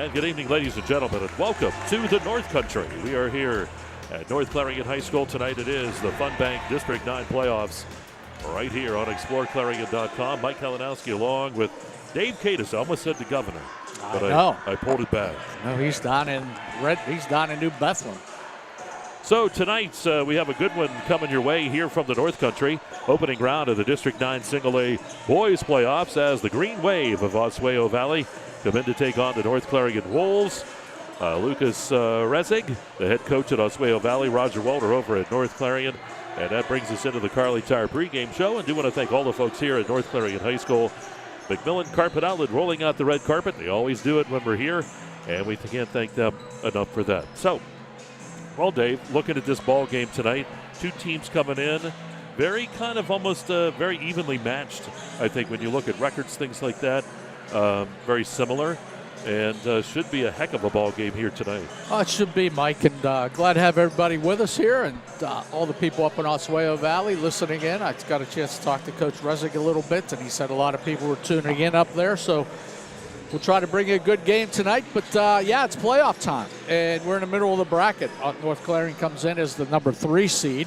And good evening, ladies and gentlemen, and welcome to the North Country. We are here at North Clarion High School tonight. It is the Fun Bank District 9 playoffs right here on exploreClarion.com. Mike Kalinowski along with Dave Cadis. I almost said the governor, but I pulled it back. No, he's down in New Bethlehem. So tonight we have a good one coming your way here from the North Country. Opening round of the District 9 Single A Boys Playoffs as the Green Wave of Oswayo Valley come in to take on the North Clarion Wolves. Lucas Rezig, the head coach at Oswayo Valley, Roger Walter over at North Clarion. And that brings us into the Carly Tire pregame show. And do want to thank all the folks here at North Clarion High School. McMillan Carpet Outlet rolling out the red carpet. They always do it when we're here, and we can't thank them enough for that. So, well, Dave, looking at this ball game tonight, two teams coming in, very kind of almost very evenly matched, I think, when you look at records, things like that. Very similar, and should be a heck of a ball game here tonight. Oh, it should be, Mike, and glad to have everybody with us here, and all the people up in Oswayo Valley listening in. I got a chance to talk to Coach Rezig a little bit, and he said a lot of people were tuning in up there, so we'll try to bring you a good game tonight. But, yeah, it's playoff time, and we're in the middle of the bracket. North Clarion comes in as the number 3 seed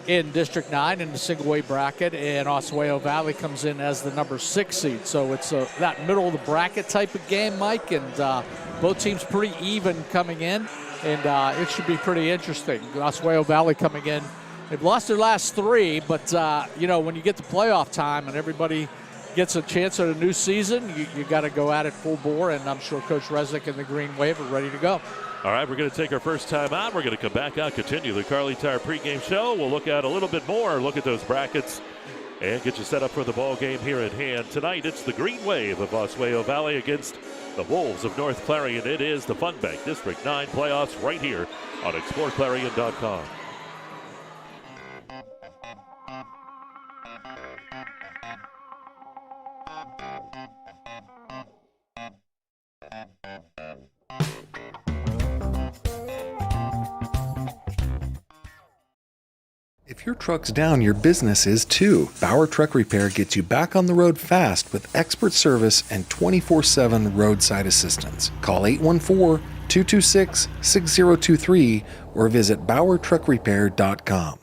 in District 9 in the single-way bracket, and Oswayo Valley comes in as the number 6 seed. So it's that middle of the bracket type of game, Mike, and both teams pretty even coming in, and it should be pretty interesting. Oswayo Valley coming in, they've lost their last 3, but, you know, when you get to playoff time and everybody gets a chance at a new season, you got to go at it full bore, and I'm sure Coach Rezig and the Green Wave are ready to go. All right, we're going to take our first time out. We're going to come back out, continue the Carly Tire pregame show. We'll look at a little bit more, look at those brackets, and get you set up for the ball game here at hand. Tonight, it's the Green Wave of Oswayo Valley against the Wolves of North Clarion. It is the Fun Bank District 9 playoffs right here on exploreClarion.com. If your truck's down, your business is too. Bauer Truck Repair gets you back on the road fast with expert service and 24/7 roadside assistance. Call 814-226-6023 or visit exploreClarion.com.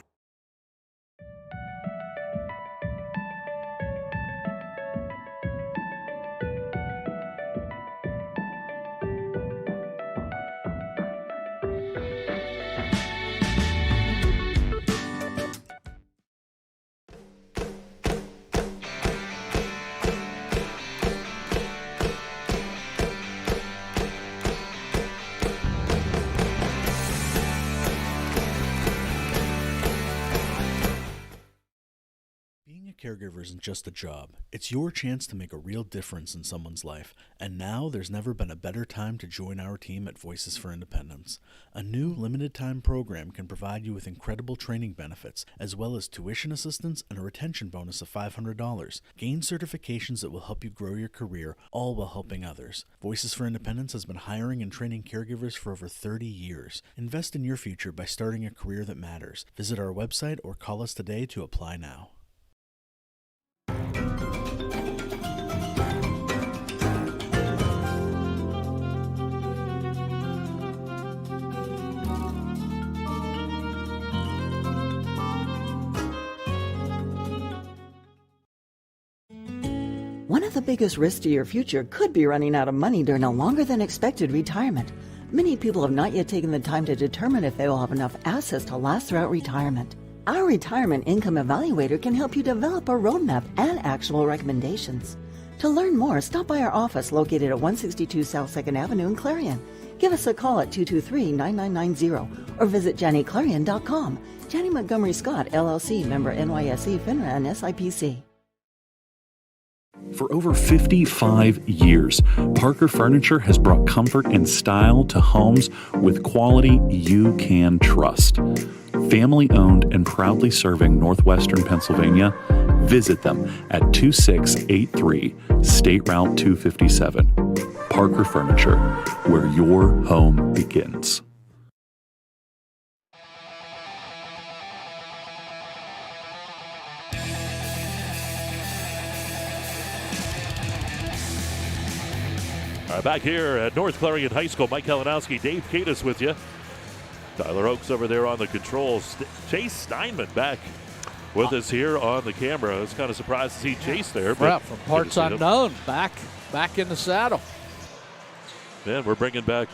Caregiver isn't just a job. It's your chance to make a real difference in someone's life. And now there's never been a better time to join our team at Voices for Independence. A new limited-time program can provide you with incredible training benefits, as well as tuition assistance and a retention bonus of $500. Gain certifications that will help you grow your career, all while helping others. Voices for Independence has been hiring and training caregivers for over 30 years. Invest in your future by starting a career that matters. Visit our website or call us today to apply now. One of the biggest risks to your future could be running out of money during a longer than expected retirement. Many people have not yet taken the time to determine if they will have enough assets to last throughout retirement. Our Retirement Income Evaluator can help you develop a roadmap and actionable recommendations. To learn more, stop by our office located at 162 South 2nd Avenue in Clarion. Give us a call at 223-9990 or visit JannyClarion.com. Janney Montgomery Scott, LLC, member NYSE, FINRA, and SIPC. For over 55 years, Parker Furniture has brought comfort and style to homes with quality you can trust. Family owned and proudly serving Northwestern Pennsylvania, visit them at 2683 State Route 257. Parker Furniture, where your home begins. All right, Back here at North Clarion High School, Mike Kalinowski, Dave Kadis with you. Tyler Oakes over there on the controls. Chase Steinman back with us here on the camera. I was kind of surprised to see Chase there. But from parts unknown, back in the saddle. Man, we're bringing back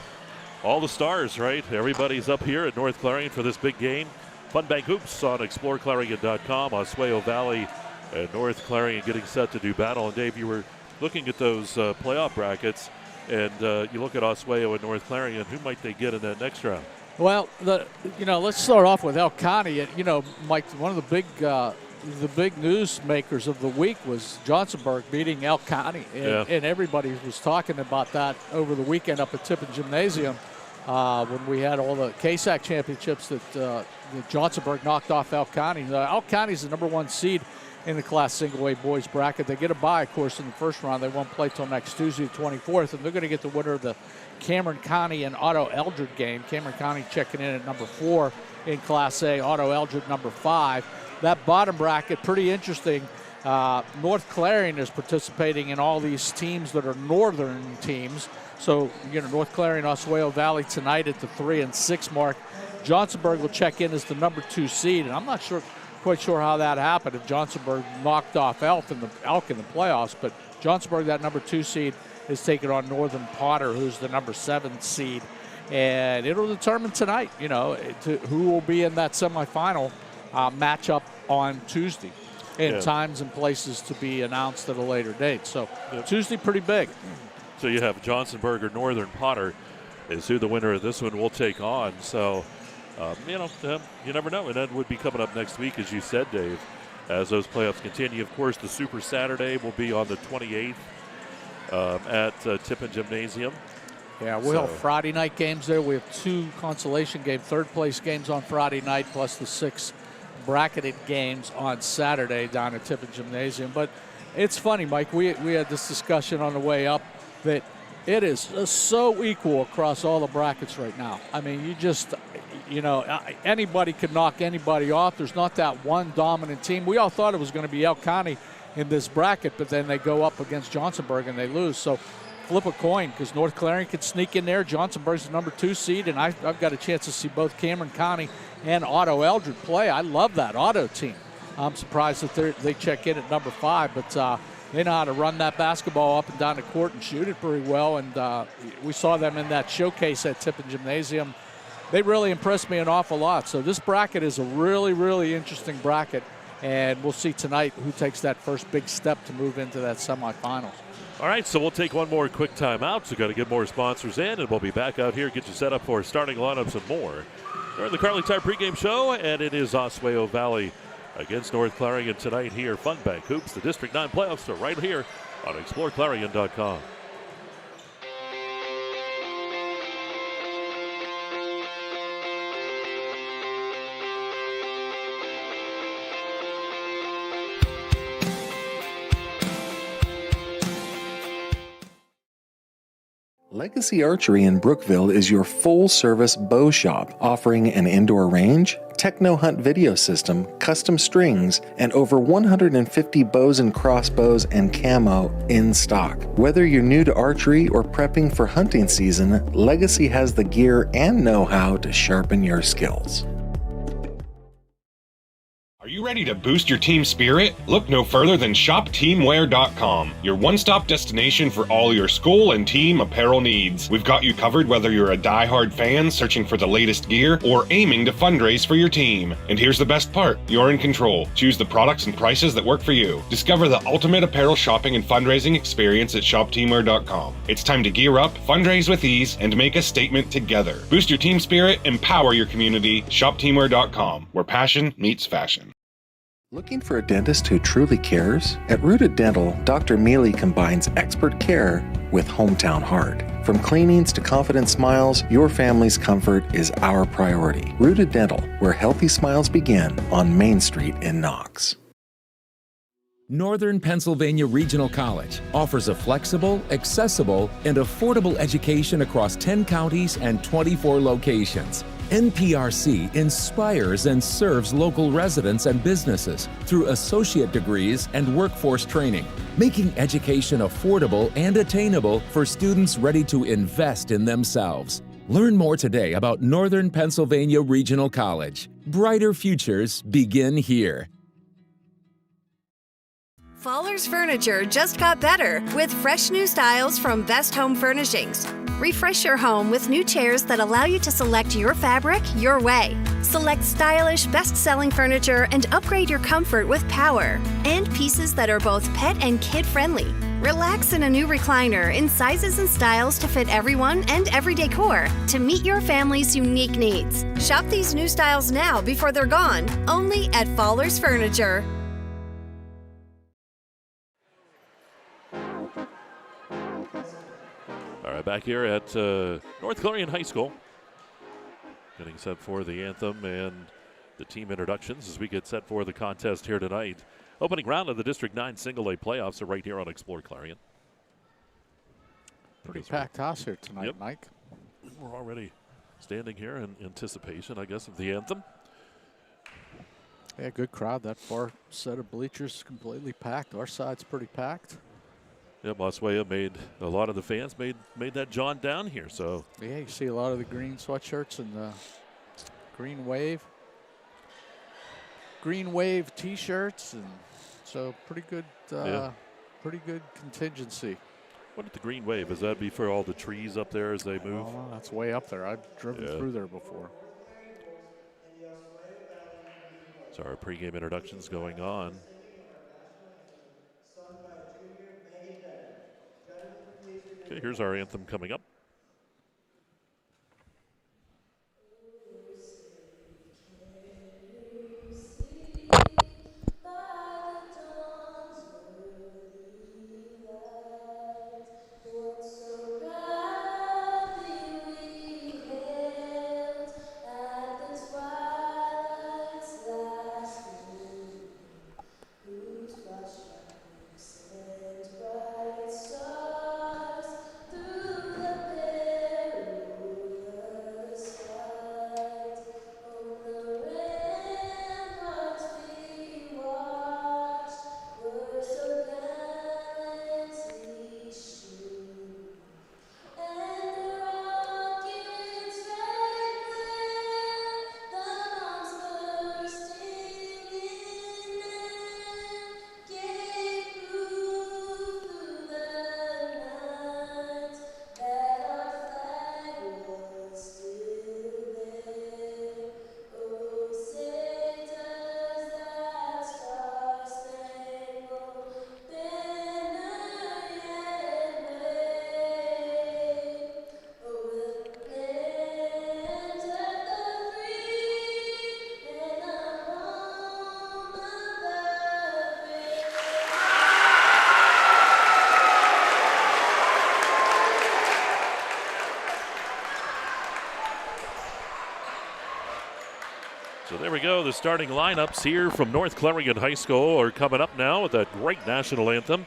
all the stars, right? Everybody's up here at North Clarion for this big game. Fun Bank Hoops on exploreClarion.com. Oswayo Valley and North Clarion getting set to do battle. And Dave, you were looking at those playoff brackets, and you look at Oswayo and North Clarion. Who might they get in that next round? Well, let's start off with El County. Mike, one of the big news makers of the week was Johnsonburg beating El County, and everybody was talking about that over the weekend up at Tippin Gymnasium when we had all the KSAC championships that Johnsonburg knocked off El County. El County's the number 1 seed in the Class Single A boys bracket. They get a bye, of course, in the first round. They won't play till next Tuesday, the 24th, and they're going to get the winner of the Cameron County and Otto Eldred game. Cameron County checking in at number 4 in Class A, Otto Eldred number 5. That bottom bracket, pretty interesting. North Clarion is participating in all these teams that are northern teams. So, North Clarion, Oswayo Valley tonight at the 3 and 6 mark. Johnsonburg will check in as the number 2 seed, and I'm not quite sure how that happened if Johnsonburg knocked off Elk in the playoffs, but Johnsonburg, that number 2 seed, is taking on Northern Potter, who's the number 7 seed, and it'll determine tonight, who will be in that semifinal matchup on Tuesday, and times and places to be announced at a later date. So Tuesday, pretty big. So you have Johnsonburg or Northern Potter is who the winner of this one will take on. So. You never know, and that would be coming up next week, as you said, Dave, as those playoffs continue. Of course, the Super Saturday will be on the 28th at Tippin Gymnasium. Yeah, we'll have Friday night games there. We have 2 consolation game, third-place games on Friday night, plus the 6 bracketed games on Saturday down at Tippin Gymnasium. But it's funny, Mike, we had this discussion on the way up that it is so equal across all the brackets right now. I mean, anybody could knock anybody off. There's not that one dominant team. We all thought it was going to be El County in this bracket, but then they go up against Johnsonburg and they lose. So flip a coin, because North Clarion could sneak in there. Johnsonburg's the number 2 seed, and I've got a chance to see both Cameron County and Otto Eldred play. I love that Otto team. I'm surprised that they check in at number 5, but they know how to run that basketball up and down the court and shoot it pretty well, and we saw them in that showcase at Tippin Gymnasium. They really impressed me an awful lot. So this bracket is a really, really interesting bracket, and we'll see tonight who takes that first big step to move into that semifinals. All right, so we'll take one more quick timeout. So got to get more sponsors in, and we'll be back out here, get you set up for starting lineups and more. We're in the Carly Tire pregame show, and it is Oswayo Valley against North Clarion tonight here. Fun Bank Hoops, the District 9 playoffs are right here on exploreClarion.com. Legacy Archery in Brookville is your full-service bow shop, offering an indoor range, techno hunt video system, custom strings, and over 150 bows and crossbows and camo in stock. Whether you're new to archery or prepping for hunting season, Legacy has the gear and know-how to sharpen your skills. Are you ready to boost your team spirit? Look no further than ShopTeamwear.com, your one-stop destination for all your school and team apparel needs. We've got you covered whether you're a die-hard fan searching for the latest gear or aiming to fundraise for your team. And here's the best part, you're in control. Choose the products and prices that work for you. Discover the ultimate apparel shopping and fundraising experience at ShopTeamwear.com. It's time to gear up, fundraise with ease, and make a statement together. Boost your team spirit, empower your community. ShopTeamwear.com, where passion meets fashion. Looking for a dentist who truly cares? At Rooted Dental, Dr. Mealy combines expert care with hometown heart. From cleanings to confident smiles, your family's comfort is our priority. Rooted Dental, where healthy smiles begin on Main Street in Knox. Northern Pennsylvania Regional College offers a flexible, accessible, and affordable education across 10 counties and 24 locations. NPRC inspires and serves local residents and businesses through associate degrees and workforce training, making education affordable and attainable for students ready to invest in themselves. Learn more today about Northern Pennsylvania Regional College. Brighter futures begin here. Fowler's Furniture just got better with fresh new styles from Best Home Furnishings. Refresh your home with new chairs that allow you to select your fabric your way. Select stylish, best-selling furniture and upgrade your comfort with power. And pieces that are both pet and kid-friendly. Relax in a new recliner in sizes and styles to fit everyone and every decor to meet your family's unique needs. Shop these new styles now before they're gone, only at Fowler's Furniture. All right, back here at North Clarion High School. Getting set for the anthem and the team introductions as we get set for the contest here tonight. Opening round of the District 9 Single-A playoffs are right here on Explore Clarion. Pretty packed house here tonight, Yep. Mike. We're already standing here in anticipation, I guess, of the anthem. Yeah, good crowd. That far set of bleachers completely packed. Our side's pretty packed. Yep, Oswayo made a lot of the fans made that jaunt down here. So Yeah, you see a lot of the green sweatshirts and the green wave T-shirts, and so pretty good contingency. what did the green wave? Is that be for all the trees up there as they move? Oh, that's way up there. I've driven through there before. So our pregame introductions going on. Okay, here's our anthem coming up. So there we go. The starting lineups here from North Clarion High School are coming up now with that great national anthem.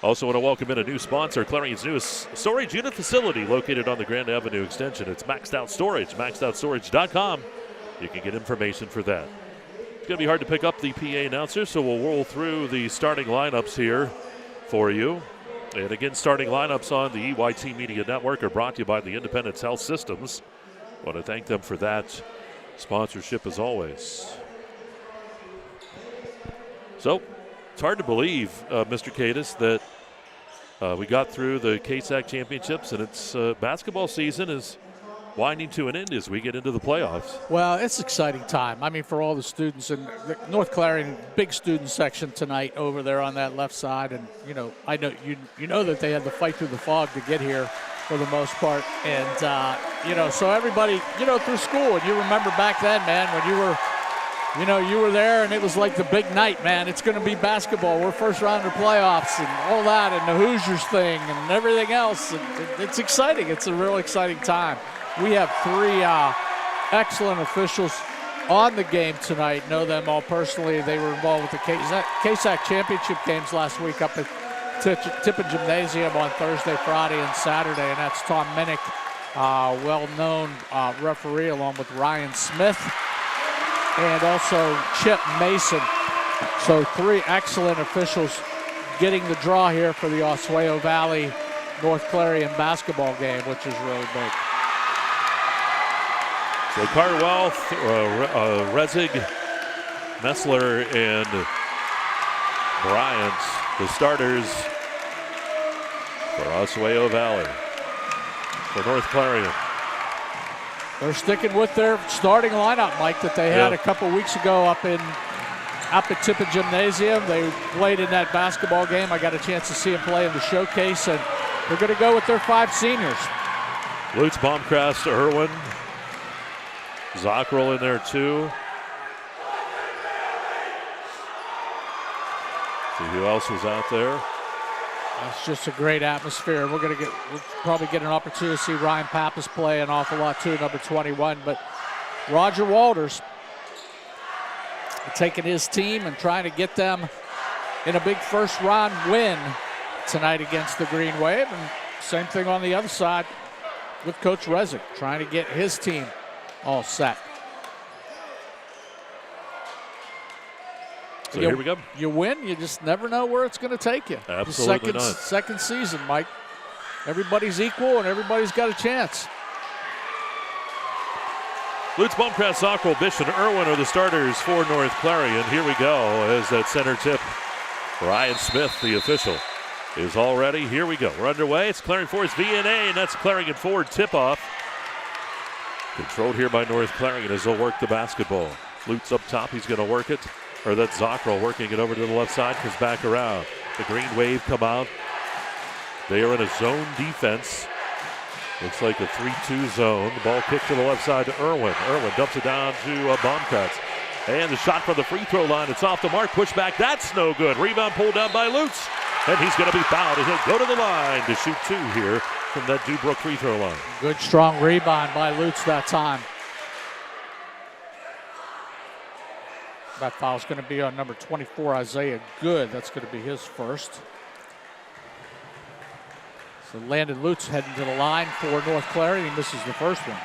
Also want to welcome in a new sponsor, Clarion's newest storage unit facility located on the Grand Avenue extension. It's Maxed Out Storage, maxedoutStorage.com. You can get information for that. It's going to be hard to pick up the PA announcer, so we'll roll through the starting lineups here for you. And again, starting lineups on the EYT Media Network are brought to you by the Independence Health Systems. Want to thank them for that sponsorship as always. So it's hard to believe, Mr. Cadis, that we got through the KSAC championships and it's basketball season is winding to an end as we get into the playoffs. Well, it's an exciting time. I mean, for all the students in the North Clarion, big student section tonight over there on that left side. And, you know, I know you know that they had to fight through the fog to get here for the most part. And, you know, so everybody, you know, through school, and you remember back then, man, when you were there and it was like the big night, man. It's going to be basketball. We're first round of playoffs and all that, and the Hoosiers thing and everything else. It's exciting. It's a real exciting time. We have three excellent officials on the game tonight. Know them all personally. They were involved with the KSAC championship games last week up at Tippin Gymnasium on Thursday, Friday, and Saturday, and that's Tom Minnick well-known referee, along with Ryan Smith and also Chip Mason. So 3 excellent officials getting the draw here for the Oswayo Valley North Clarion basketball game, which is really big. So Carwell, Rezig, Messler, and Bryant, the starters for Oswayo Valley. For North Clarion. They're sticking with their starting lineup, Mike, that they had a couple weeks ago up at Tippett Gymnasium. They played in that basketball game. I got a chance to see them play in the showcase, and they're going to go with their 5 seniors. Lutz, Baumkrast, Irwin. Zockrell in there too. See who else was out there. It's just a great atmosphere. We'll probably get an opportunity to see Ryan Pappas play an awful lot too, number 21. But Roger Walters taking his team and trying to get them in a big first round win tonight against the Green Wave. And same thing on the other side with Coach Rezig, trying to get his team all set. So here we go. You win, you just never know where it's going to take you. Absolutely not. Second season, Mike. Everybody's equal and everybody's got a chance. Lutz, Baumkrast, Zockrell, Bish, and Irwin are the starters for North Clarion. Here we go as that center tip. Ryan Smith, the official, is all ready. Here we go. We're underway. It's Clarion Forest VNA, and that's Clarion Ford tip-off. Controlled here by North Clarion as they'll work the basketball. Lutz up top. He's going to work it. Or that's Zockrell working it over to the left side. Comes back around. The Green Wave come out. They are in a zone defense. Looks like a 3-2 zone. The ball kicked to the left side to Irwin. Irwin dumps it down to Baumkrast. And the shot from the free throw line. It's off the mark. Push back. That's no good. Rebound pulled down by Lutz. And he's going to be fouled. And he'll go to the line to shoot 2 here from that Dubrook free throw line. Good strong rebound by Lutz that time. That foul's going to be on number 24, Isaiah Good. That's going to be his first. So Landon Lutz heading to the line for North Clarion. He misses the first one.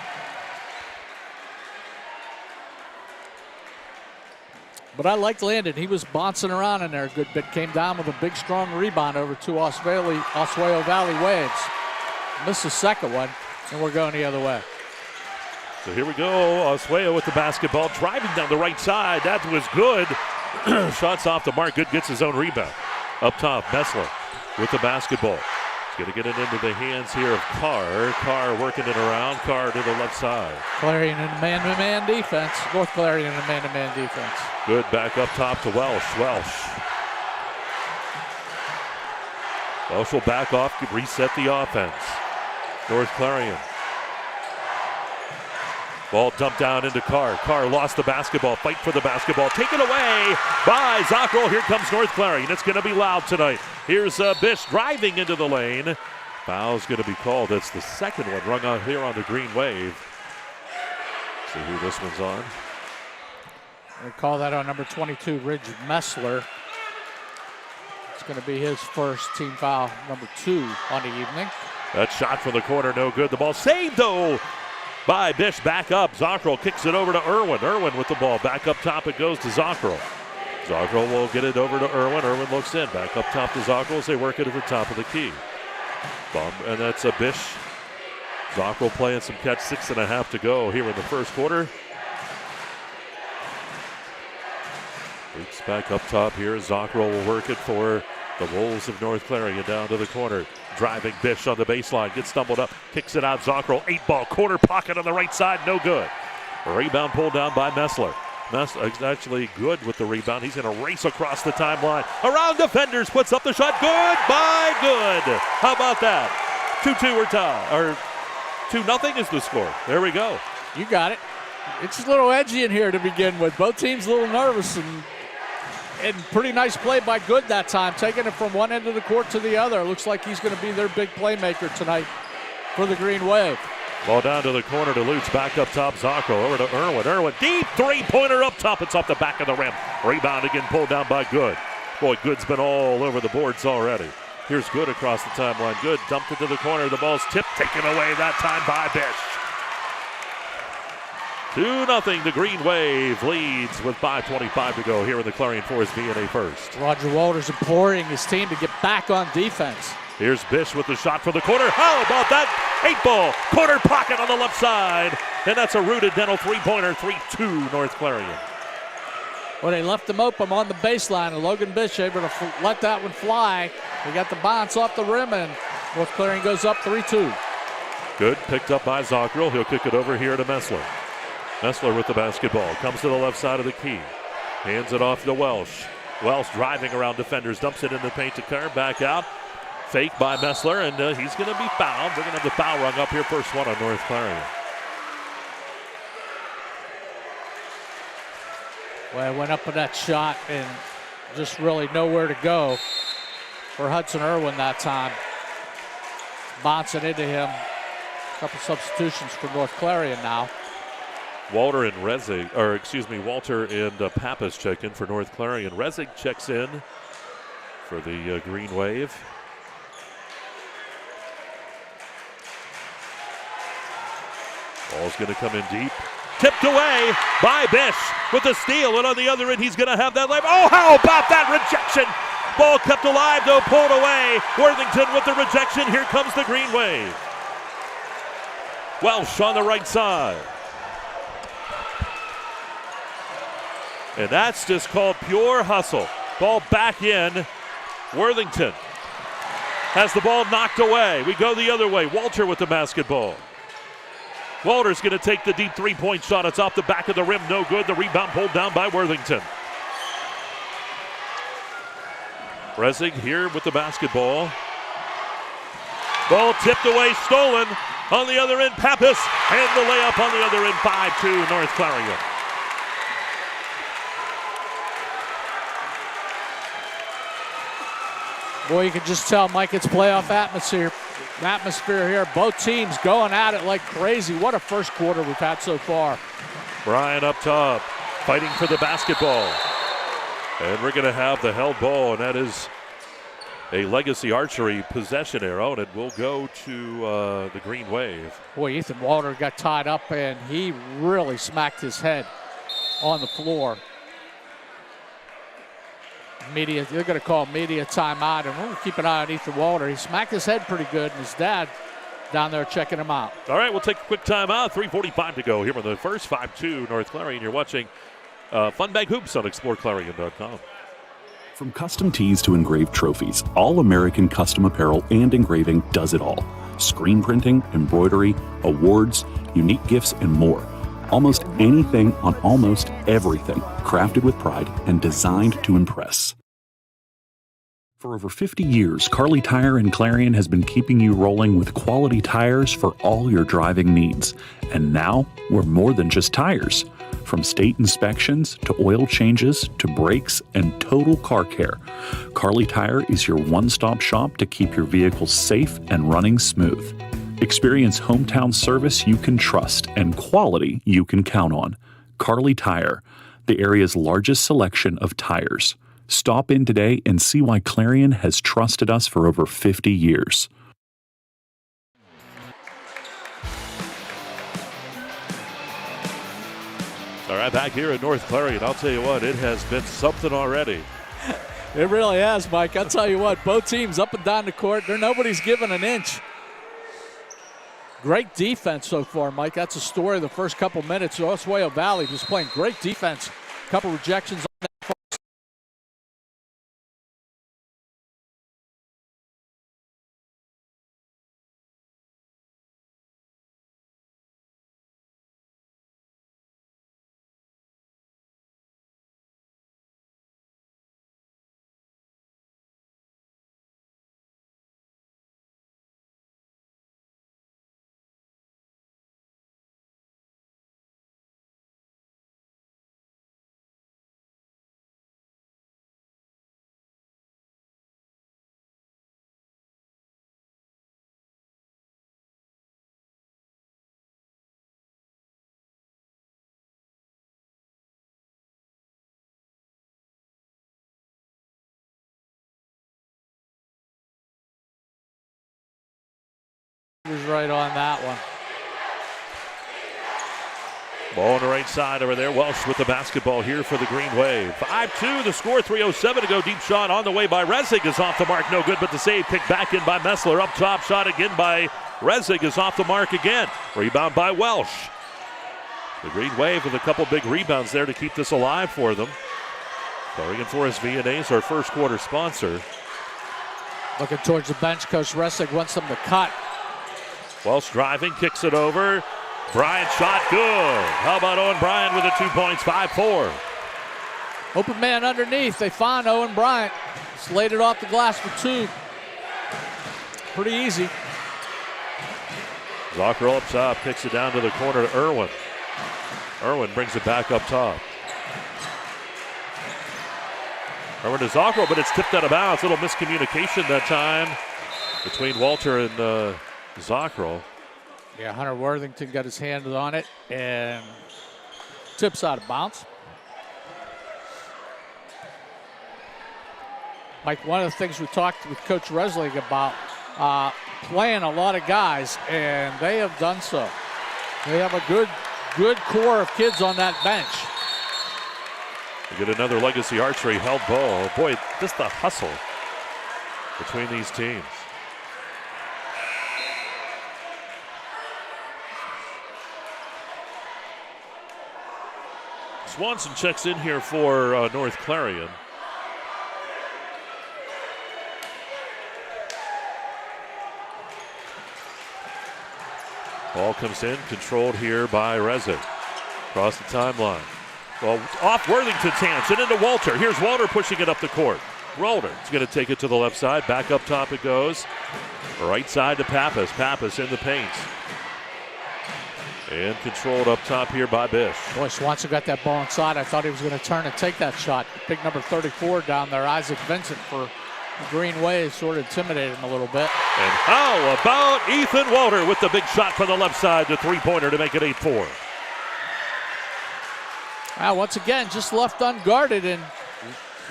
But I liked Landon. He was bouncing around in there a good bit. Came down with a big, strong rebound over 2 Oswayo Valley Waves. Missed the second one, and we're going the other way. So here we go. Oswayo with the basketball, driving down the right side. That was good. Shots off the mark. Good gets his own rebound. Up top, Messler with the basketball. He's going to get it into the hands here of Carr. Carr working it around. Carr to the left side. Clarion in a man-to-man defense. North Clarion in a man-to-man defense. Good back up top to Welsh. Welsh will back off, reset the offense. North Clarion. Ball dumped down into Carr. Carr lost the basketball. Fight for the basketball. Taken away by Zockrell. Here comes North Clarion. It's going to be loud tonight. Here's Bish driving into the lane. Foul's going to be called. That's the second one rung out here on the Green Wave. See who this one's on. They call that on number 22, Ridge Messler. It's going to be his first team foul, number 2 on the evening. That shot from the corner, no good. The ball saved, though, by Bish. Back up. Zockrell kicks it over to Irwin. Irwin with the ball. Back up top it goes to Zockrell. Zockrell will get it over to Irwin. Irwin looks in. Back up top to Zockrell as they work it at the top of the key. And that's a Bish. Zockrell playing some catch. 6.5 to go here in the first quarter. Looks back up top here. Zockrell will work it for the Wolves of North Clarion down to the corner. Driving Bish on the baseline. Gets stumbled up. Kicks it out. Zockrell. 8-ball. Corner pocket on the right side. No good. Rebound pulled down by Messler. Messler actually good with the rebound. He's going to race across the timeline. Around defenders. Puts up the shot. Good by Good. How about that? 2-2 or tie. Or 2-0 is the score. There we go. You got it. It's a little edgy in here to begin with. Both teams a little nervous, and pretty nice play by Good that time, taking it from one end of the court to the other. Looks like he's going to be their big playmaker tonight for the Green Wave. Ball down to the corner to Lutz. Back up top, Zockrell over to Irwin. Irwin, deep three-pointer up top. It's off the back of the rim. Rebound again pulled down by Good. Boy, Good's been all over the boards already. Here's Good across the timeline. Good dumped into the corner. The ball's tipped, taken away that time by Bish. 2-0. The Green Wave leads with 5:25 to go here in the Clarion Forest VNA First. Roger Walters imploring his team to get back on defense. Here's Bish with the shot for the corner. How about that? 8-ball. Corner pocket on the left side. And that's a rooted dental three-pointer. 3-2 North Clarion. Well, they left him open on the baseline, and Logan Bish able to let that one fly. He got the bounce off the rim, and North Clarion goes up 3-2. Good, picked up by Zockrell. He'll kick it over here to Messler. Messler with the basketball. Comes to the left side of the key. Hands it off to Welsh. Welsh driving around defenders. Dumps it in the paint to Kerr. Back out. Fake by Messler, and he's going to be fouled. We're going to have the foul rung up here. First one on North Clarion. Well, went up with that shot and just really nowhere to go for Hudson Irwin that time. Bouncing into him. A couple substitutions for North Clarion now. Walter and Walter and Pappas check in for North Clarion. Rezig checks in for the Green Wave. Ball's going to come in deep. Tipped away by Bish with the steal, and on the other end, he's going to have that layup. Oh, how about that rejection? Ball kept alive, though, pulled away. Worthington with the rejection. Here comes the Green Wave. Welsh on the right side. And that's just called pure hustle. Ball back in. Worthington has the ball knocked away. We go the other way. Walter with the basketball. Walter's going to take the deep three-point shot. It's off the back of the rim. No good. The rebound pulled down by Worthington. Resig here with the basketball. Ball tipped away, stolen. On the other end, Pappas. And the layup on the other end, 5-2 North Clarion. Boy, you can just tell, Mike, it's playoff atmosphere here. Both teams going at it like crazy. What a first quarter we've had so far. Brian up top, fighting for the basketball. And we're going to have the held ball, and that is a Legacy Archery possession arrow, and it will go to the Green Wave. Boy, Ethan Walter got tied up, and he really smacked his head on the floor. Media, they're going to call media timeout, and we're going to keep an eye on Ethan Walter. He smacked his head pretty good, and his dad down there checking him out. All right, we'll take a quick timeout. 3:45 to go here in the first. 5-2 North Clarion. You're watching Fun Bag Hoops on exploreClarion.com. From custom tees to engraved trophies, All American Custom Apparel and Engraving does it all. Screen printing, embroidery, awards, unique gifts, and more. Almost anything on almost everything, crafted with pride and designed to impress. For over 50 years, Carly Tire in Clarion has been keeping you rolling with quality tires for all your driving needs. And now, we're more than just tires. From state inspections to oil changes to brakes and total car care, Carly Tire is your one-stop shop to keep your vehicle safe and running smooth. Experience hometown service you can trust and quality you can count on. Carly Tire, the area's largest selection of tires. Stop in today and see why Clarion has trusted us for over 50 years. All right, back here at North Clarion, I'll tell you what, it has been something already. It really has, Mike. I'll tell you what, both teams up and down the court, nobody's given an inch. Great defense so far, Mike. That's a story of the first couple minutes. Oswayo Valley just playing great defense. Couple rejections on that. He was right on that one. Ball on the right side over there. Welsh with the basketball here for the Green Wave. 5-2 the score, 3:07 to go. Deep shot on the way by Resig is off the mark. No good, but the save picked back in by Messler. Up top, shot again by Resig is off the mark again. Rebound by Welsh. The Green Wave with a couple big rebounds there to keep this alive for them. Clarion Forest V&A is our first quarter sponsor. Looking towards the bench, Coach Resig wants them to cut. Welsh driving, kicks it over. Bryant shot good. How about Owen Bryant with the 2 points, 5-4. Open man underneath. They find Owen Bryant. Just laid it off the glass for 2. Pretty easy. Zocker up top, kicks it down to the corner to Irwin. Irwin brings it back up top. Irwin to Zocker, but it's tipped out of bounds. Little miscommunication that time between Walter and Zocker. Yeah, Hunter Worthington got his hand on it and tips out of bounds. Mike, one of the things we talked with Coach Resling about, playing a lot of guys, and they have done so. They have a good core of kids on that bench. We get another Legacy Archery held ball. Boy, just the hustle between these teams. Swanson checks in here for North Clarion. Ball comes in, controlled here by Resig. Across the timeline. Well, off Worthington's hands and into Walter. Here's Walter pushing it up the court. Walter is going to take it to the left side. Back up top it goes. Right side to Pappas. Pappas in the paint. And controlled up top here by Bish. Boy, Swanson got that ball inside. I thought he was going to turn and take that shot. Big number 34 down there, Isaac Vincent for the Green Wave, sort of intimidated him a little bit. And how about Ethan Walter with the big shot from the left side, the three-pointer to make it 8-4. Now, once again, just left unguarded, and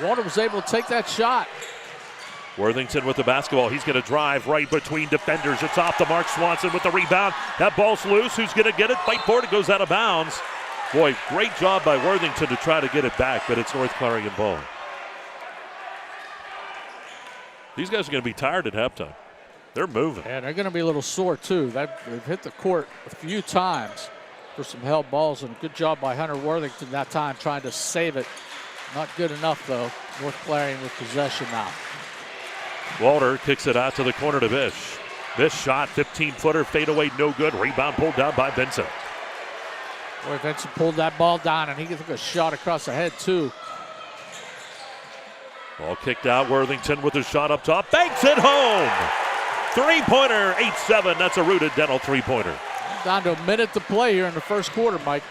Walter was able to take that shot. Worthington with the basketball. He's going to drive right between defenders. It's off the mark. Swanson with the rebound. That ball's loose. Who's going to get it? Fight for it. It goes out of bounds. Boy, great job by Worthington to try to get it back, but it's North Clarion ball. These guys are going to be tired at halftime. They're moving. And they're going to be a little sore, too. They've hit the court a few times for some held balls, and good job by Hunter Worthington that time trying to save it. Not good enough, though. North Clarion with possession now. Walter kicks it out to the corner to Bish. Bish shot, 15-footer, fadeaway, no good. Rebound pulled down by Vincent. Boy, Vincent pulled that ball down, and he took a shot across the head, too. Ball kicked out. Worthington with a shot up top. Banks it home. Three-pointer, 8-7. That's a Rooted Dental three-pointer. Down to a minute to play here in the first quarter, Mike.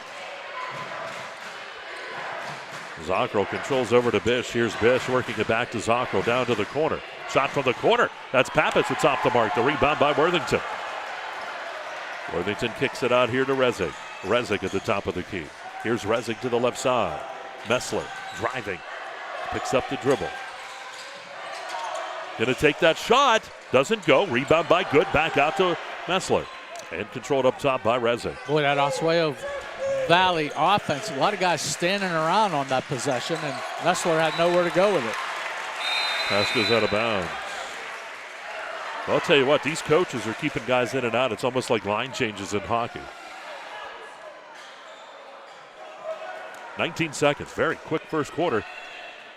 Zockro controls over to Bish. Here's Bish working it back to Zockro down to the corner. Shot from the corner. That's Pappas. It's off the mark. The rebound by Worthington. Worthington kicks it out here to Resig. Resig at the top of the key. Here's Resig to the left side. Messler driving. Picks up the dribble. Gonna take that shot. Doesn't go. Rebound by Good. Back out to Messler. And controlled up top by Resig. Boy, that Oswayo Valley offense, a lot of guys standing around on that possession, and Messler had nowhere to go with it. Pass goes out of bounds. Well, I'll tell you what, these coaches are keeping guys in and out. It's almost like line changes in hockey. 19 seconds, very quick first quarter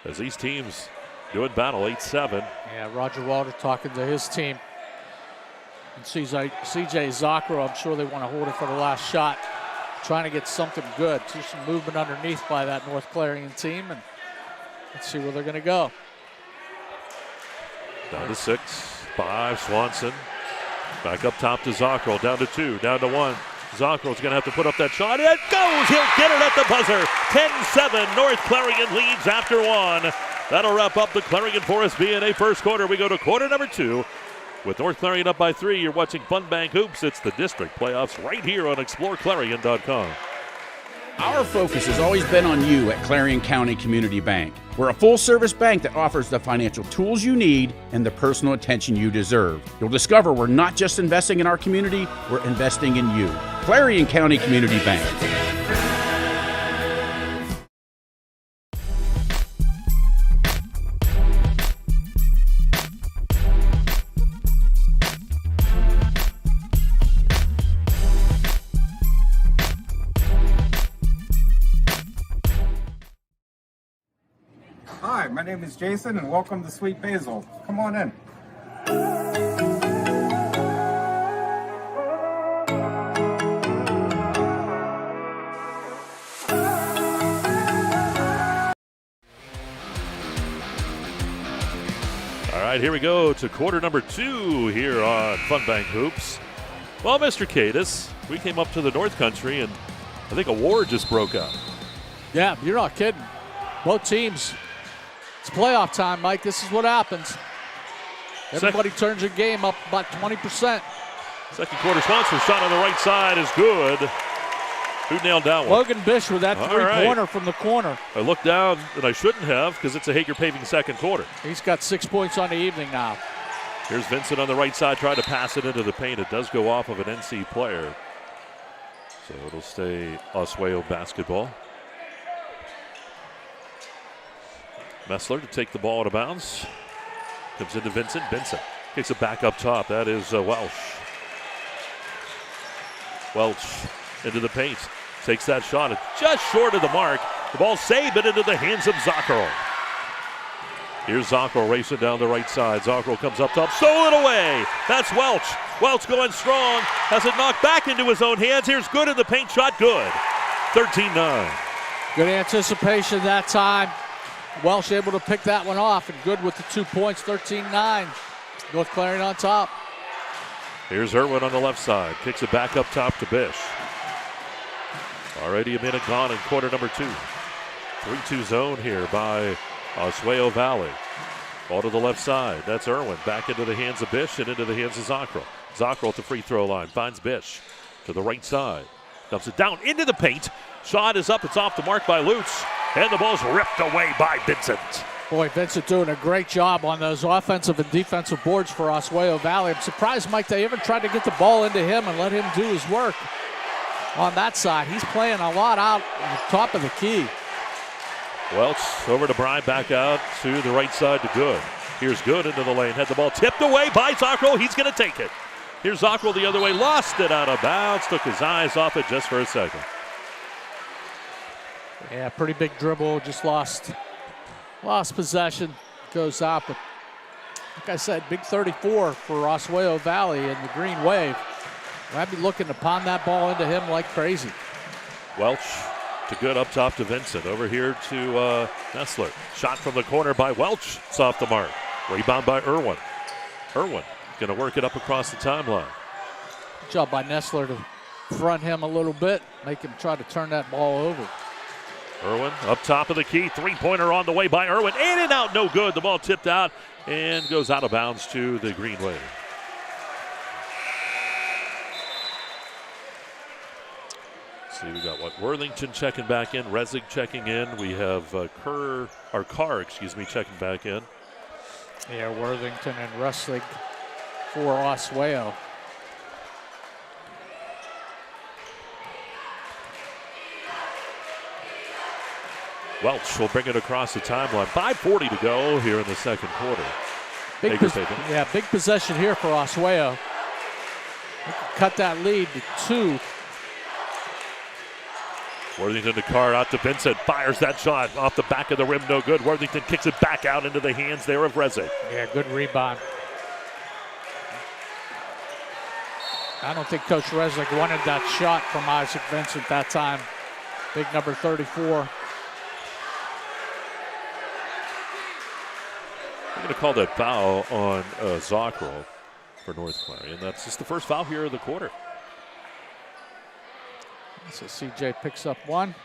as these teams do in battle, 8-7. Yeah, Roger Walter talking to his team. And CJ Zockro, I'm sure they want to hold it for the last shot. Trying to get something good. See some movement underneath by that North Clarion team, and let's see where they're going to go. Down to 6, 5, Swanson. Back up top to Zockro, down to 2, down to 1. Zockro's going to have to put up that shot. It goes! He'll get it at the buzzer. 10-7, North Clarion leads after 1. That'll wrap up the Clarion Forest V&A first quarter. We go to quarter number 2. With North Clarion up by 3, you're watching Fun Bank Hoops. It's the district playoffs right here on exploreClarion.com. Our focus has always been on you at Clarion County Community Bank. We're a full-service bank that offers the financial tools you need and the personal attention you deserve. You'll discover we're not just investing in our community, we're investing in you. Clarion County Community Bank. Hi, my name is Jason, and welcome to Sweet Basil. Come on in. All right, here we go to quarter number 2 here on Fun Bank Hoops. Well, Mr. Cadis, we came up to the North Country, and I think a war just broke out. Yeah, you're not kidding. Both teams. It's playoff time, Mike. This is what happens. Everybody turns their game up about 20%. Second quarter sponsor shot on the right side is good. Who nailed that one? Logan Bish with that three-pointer from the corner. I looked down, and I shouldn't have because it's a Hager Paving second quarter. He's got 6 points on the evening now. Here's Vincent on the right side trying to pass it into the paint. It does go off of an NC player. So it'll stay Oswayo basketball. Messler to take the ball out of bounds. Comes into Vincent. Vincent kicks it back up top. That is Welch. Welch into the paint. Takes that shot. It's just short of the mark. The ball saved it into the hands of Zockerl. Here's Zockerl racing down the right side. Zockerl comes up top. Stolen away. That's Welch. Welch going strong. Has it knocked back into his own hands. Here's Good in the paint shot. Good. 13-9. Good anticipation that time. Welsh able to pick that one off, and Good with the 2 points, 13-9. North Clarion on top. Here's Irwin on the left side. Kicks it back up top to Bish. Already a minute gone in quarter number 2. 3-2 zone here by Oswayo Valley. Ball to the left side. That's Irwin. Back into the hands of Bish and into the hands of Zockerl. Zockerl at the free throw line. Finds Bish to the right side. Dumps it down into the paint. Shot is up. It's off the mark by Lutz. And the ball's ripped away by Vincent. Boy, Vincent doing a great job on those offensive and defensive boards for Oswayo Valley. I'm surprised, Mike, they even tried to get the ball into him and let him do his work on that side. He's playing a lot out on the top of the key. Welch over to Bryan, back out to the right side to Good. Here's Good into the lane. Had the ball tipped away by Zockerl. He's going to take it. Here's Zockerl the other way. Lost it out of bounds. Took his eyes off it just for a second. Yeah, pretty big dribble. Just lost possession. Goes out, but like I said, big 34 for Oswayo Valley and the Green Wave. I'd be looking to pound that ball into him like crazy. Welch to Good up top to Vincent. Over here to Nessler. Shot from the corner by Welch. It's off the mark. Rebound by Irwin. Irwin going to work it up across the timeline. Good job by Nessler to front him a little bit, make him try to turn that ball over. Irwin up top of the key. Three-pointer on the way by Irwin. In and out, no good. The ball tipped out and goes out of bounds to the Green Wave. See, we got Worthington checking back in, Resig checking in. We have Carr checking back in. Yeah, Worthington and Resig for Oswayo. Welch will bring it across the timeline. 5:40 to go here in the second quarter. Big possession here for Oswayo. Cut that lead to 2. Worthington to Carr, out to Vincent. Fires that shot off the back of the rim, no good. Worthington kicks it back out into the hands there of Resig. Yeah, good rebound. I don't think Coach Resig wanted that shot from Isaac Vincent that time. Big number 34. I'm going to call that foul on Zockerl for North Clarion. That's just the first foul here of the quarter. So CJ picks up 1.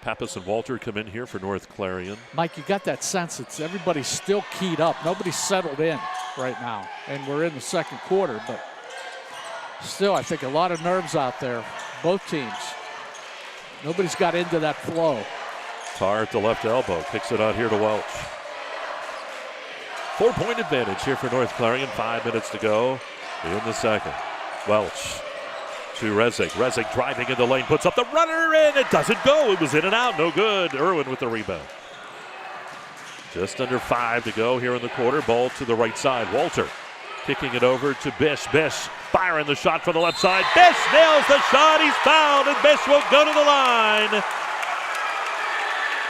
Pappas and Walter come in here for North Clarion. Mike, you got that sense it's everybody's still keyed up. Nobody's settled in right now. And we're in the second quarter, but still I think a lot of nerves out there. both teams. Nobody's got into that flow. Carr at the left elbow, kicks it out here to Welch. 4-point advantage here for North Clarion. 5 minutes to go in the second. Welch to Rezick. Rezick driving in the lane, puts up the runner, and it doesn't go. It was in and out, no good. Irwin with the rebound. Just under 5 to go here in the quarter. Ball to the right side. Walter kicking it over to Bish. Bish firing the shot from the left side. Bish nails the shot. He's fouled, and Bish will go to the line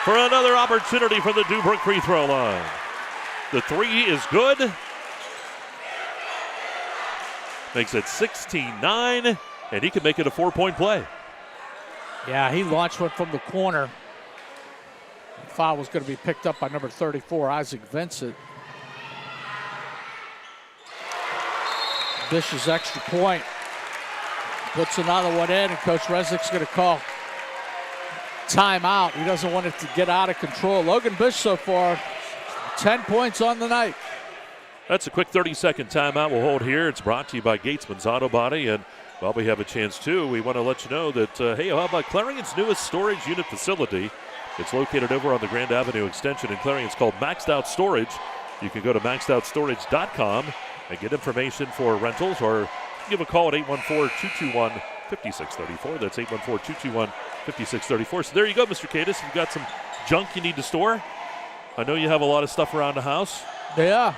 for another opportunity from the Dubrook free throw line. The three is good. Makes it 16-9, and he can make it a 4-point play. Yeah, he launched one from the corner. The foul was going to be picked up by number 34, Isaac Vincent. Bish's extra point. Puts another one in, and Coach Rezick's going to call timeout. He doesn't want it to get out of control. Logan Bish so far, 10 points on the night. That's a quick 30-second timeout we'll hold here. It's brought to you by Gatesman's Auto Body. And while we have a chance, too, we want to let you know that, hey, how about Clarion's newest storage unit facility? It's located over on the Grand Avenue extension in Clarion. It's called Maxed Out Storage. You can go to maxedoutStorage.com and get information for rentals, or give a call at 814-221-5634. That's 814-221-5634. So there you go, Mr. Cadis. You've got some junk you need to store. I know you have a lot of stuff around the house. Yeah.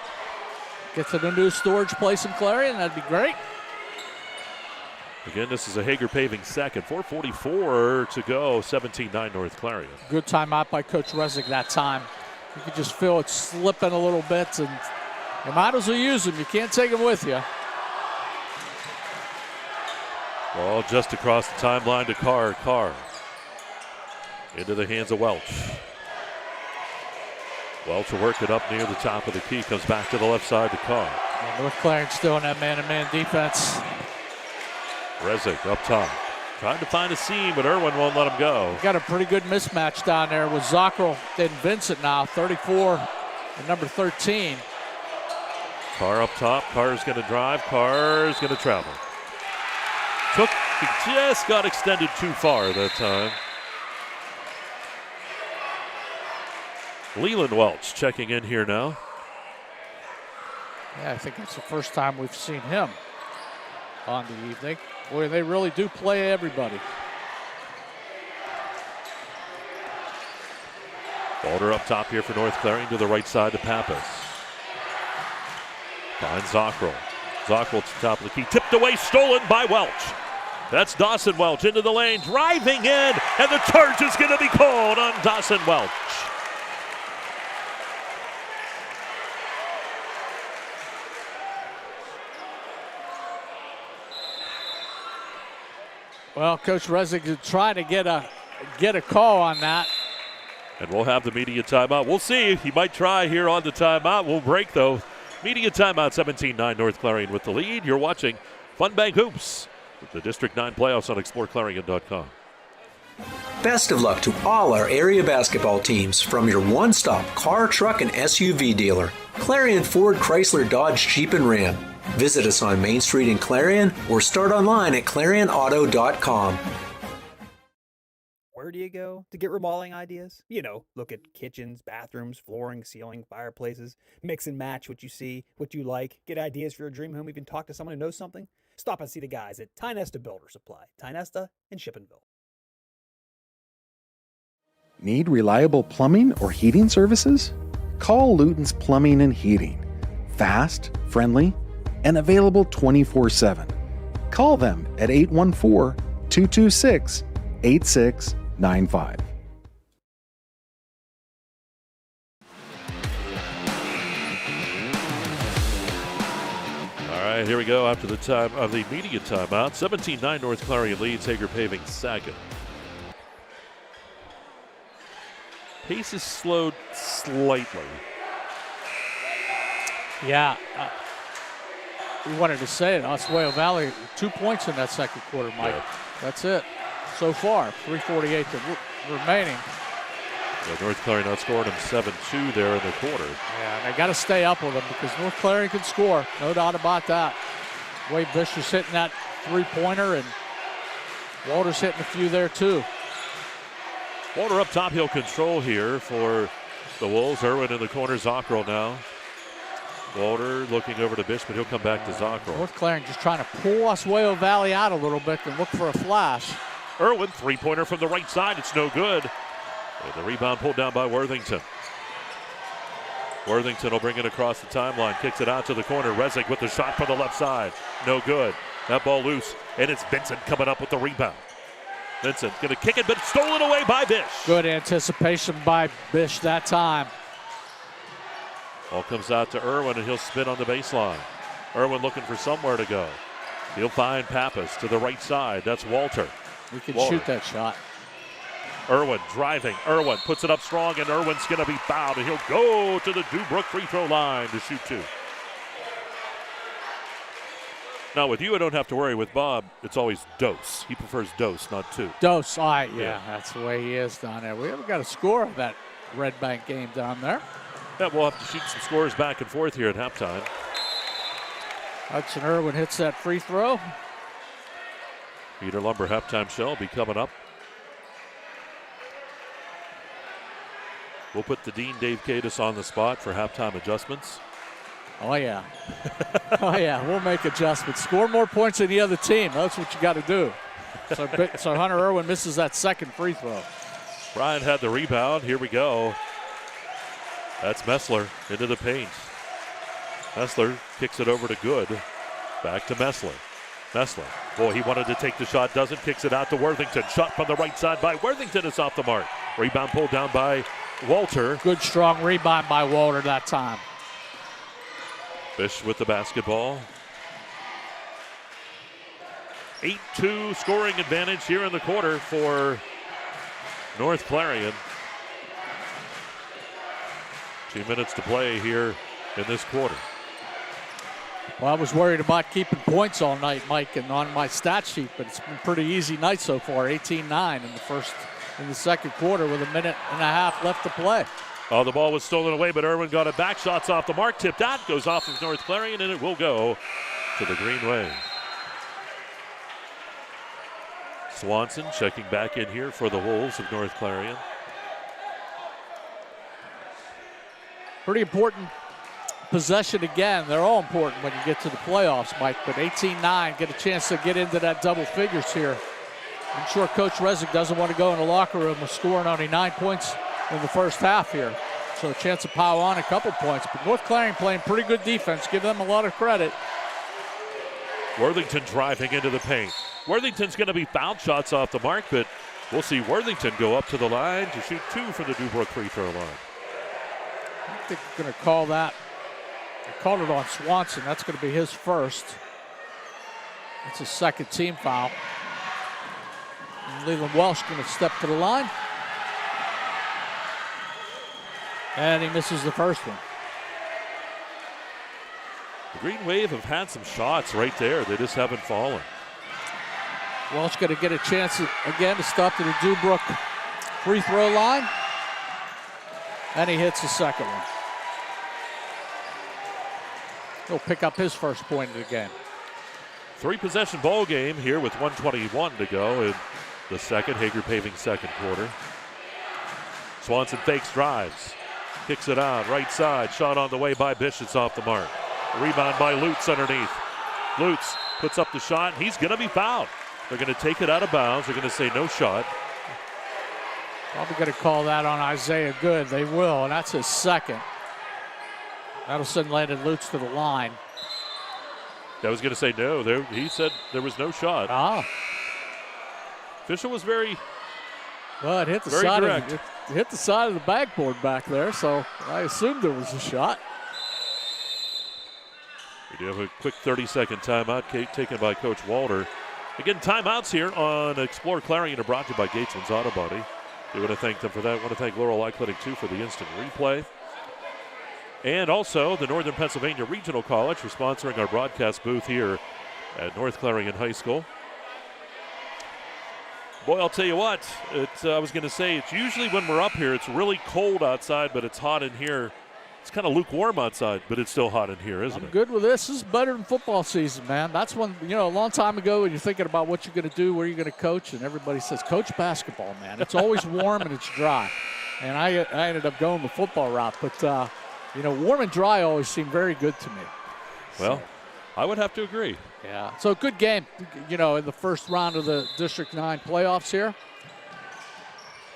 Get to the new storage place in Clarion. That'd be great. Again, this is a Hager Paving second. 4:44 to go. 17-9 North Clarion. Good timeout by Coach Rezick that time. You could just feel it slipping a little bit, and you might as well use them. You can't take them with you. Ball just across the timeline to Carr. Carr into the hands of Welch. Welch will work it up near the top of the key. Comes back to the left side to Carr. Yeah, North Clarion still in that man-to-man defense. Rezick up top. Trying to find a seam, but Irwin won't let him go. Got a pretty good mismatch down there with Zockrell and Vincent now. 34 and number 13. Carr up top. Carr's going to drive. Carr's going to travel. He just got extended too far that time. Leland Welch checking in here now. Yeah, I think it's the first time we've seen him on the evening. Boy, they really do play everybody. Balder up top here for North Clarion to the right side to Pappas. Finds Zockrell. Zockrell to the top of the key. Tipped away, stolen by Welch. That's Dawson Welch into the lane, driving in, and the charge is going to be called on Dawson Welch. Well, Coach Rezick is trying to get a call on that. And we'll have the media timeout. We'll see. He might try here on the timeout. We'll break, though. Media timeout, 17-9 North Clarion with the lead. You're watching Fun Bank Hoops with the District 9 playoffs on exploreClarion.com. Best of luck to all our area basketball teams from your one-stop car, truck, and SUV dealer, Clarion Ford, Chrysler, Dodge, Jeep, and Ram. Visit us on Main Street in Clarion or start online at ClarionAuto.com. Where do you go to get remodeling ideas? You know, look at kitchens, bathrooms, flooring, ceiling, fireplaces, mix and match what you see, what you like, get ideas for your dream home, even talk to someone who knows something. Stop and see the guys at Tynesta Builder Supply, Tynesta and Shippensville. Need reliable plumbing or heating services? Call Luton's Plumbing and Heating. Fast, friendly, and available 24/7. Call them at 814-226-8695. All right, here we go after the time of the media timeout. 17-9 North Clarion leads. Hager Paving second. Pace is slowed slightly. Yeah. We wanted to say it. Oswayo Valley, 2 points in that second quarter, Mike. Yeah. That's it. So far, 3:48 remaining. Yeah, North Clarion outscored them 7-2 there in the quarter. Yeah, and they got to stay up with them because North Clarion can score. No doubt about that. Wade Bish was hitting that three-pointer, and Walter's hitting a few there too. Walter up top, he'll control here for the Wolves. Irwin in the corner, Zockrell now. Walter looking over to Bish, but he'll come back to Zockrell. North Clarion just trying to pull Oswayo Valley out a little bit and look for a flash. Irwin, three-pointer from the right side. It's no good. And the rebound pulled down by Worthington. Worthington will bring it across the timeline, kicks it out to the corner. Resnick with the shot from the left side. No good. That ball loose, and it's Vincent coming up with the rebound. Vincent going to kick it, but stolen away by Bish. Good anticipation by Bish that time. Ball comes out to Irwin, and he'll spin on the baseline. Irwin looking for somewhere to go. He'll find Pappas to the right side. That's Walter. We can Walter. shoot that shot. Irwin driving. Irwin puts it up strong, and Irwin's going to be fouled, and he'll go to the Dubrook free throw line to shoot two. Now, with you, I don't have to worry. With Bob, it's always dose. He prefers dose, not two. Dose, all right, yeah, that's the way he is down there. We haven't got a score of that Red Bank game down there. Yeah, we'll have to shoot some scores back and forth here at halftime. Hudson Irwin hits that free throw. Peter Lumber halftime show will be coming up. We'll put the Dean, Dave Cadis, on the spot for halftime adjustments. Oh, yeah. Oh, yeah, we'll make adjustments. Score more points than the other team. That's what you got to do. So Hunter Irwin misses that second free throw. Brian had the rebound. Here we go. That's Messler into the paint. Messler kicks it over to Good. Back to Messler. Messler. Boy, he wanted to take the shot. Doesn't. Kicks it out to Worthington. Shot from the right side by Worthington. It's off the mark. Rebound pulled down by Walter. Good strong rebound by Walter that time. Bish with the basketball. 8-2 scoring advantage here in the quarter for North Clarion. 2 minutes to play here in this quarter. Well, I was worried about keeping points all night, Mike, and on my stat sheet, but it's been a pretty easy night so far. 18-9 in the second quarter with a minute and a half left to play. Oh, the ball was stolen away, but Irwin got it back. Shots off the mark, tipped out, goes off of North Clarion, and it will go to the Green Wave. Swanson checking back in here for the Wolves of North Clarion. Pretty important possession again. They're all important when you get to the playoffs, Mike, but 18-9, get a chance to get into that double figures here. I'm sure Coach Resnick doesn't want to go in the locker room with scoring only 9 points in the first half here. So a chance to pile on a couple points. But North Clarion playing pretty good defense. Give them a lot of credit. Worthington driving into the paint. Worthington's going to be fouled. Shots off the mark, but we'll see Worthington go up to the line to shoot two for the Dubrook free throw line. I think they're going to call that. They called it on Swanson. That's going to be his first. That's his second team foul. And Leland Welsh going to step to the line. And he misses the first one. The Green Wave have had some shots right there. They just haven't fallen. Welsh going to get a chance again to stop to the Dubrook free throw line. And he hits the second one. He'll pick up his first point of the game. 3-possession ball game here with 1:21 to go in the second. Hager Paving second quarter. Swanson fakes, drives. Kicks it out, right side. Shot on the way by Bish. It's off the mark. Rebound by Lutz underneath. Lutz puts up the shot. He's going to be fouled. They're going to take it out of bounds. They're going to say no shot. Probably going to call that on Isaiah Good. They will, and that's his second. That'll send Landon Lutz to the line. I was going to say no. He said there was no shot. Official was very well, it hit the side direct. It hit the side of the backboard back there, so I assumed there was a shot. We do have a quick 30-second timeout taken by Coach Walter. Again, timeouts here on Explore Clarion are brought to you by Gatesman's Auto Body. We want to thank them for that. I want to thank Laurel Eye Clinic, too, for the instant replay. And also the Northern Pennsylvania Regional College for sponsoring our broadcast booth here at North Clarion High School. Boy, I'll tell you what, I was going to say, it's usually when we're up here, it's really cold outside, but it's hot in here It's kind of lukewarm outside, but it's still hot in here, isn't I'm it? good with this. This is better than football season, man. That's when, a long time ago when you're thinking about what you're going to do, where you're going to coach, and everybody says, coach basketball, man. It's always warm and it's dry. And I ended up going the football route. But, warm and dry always seem very good to me. Well, I would have to agree. Yeah. So good game, in the first round of the District 9 playoffs here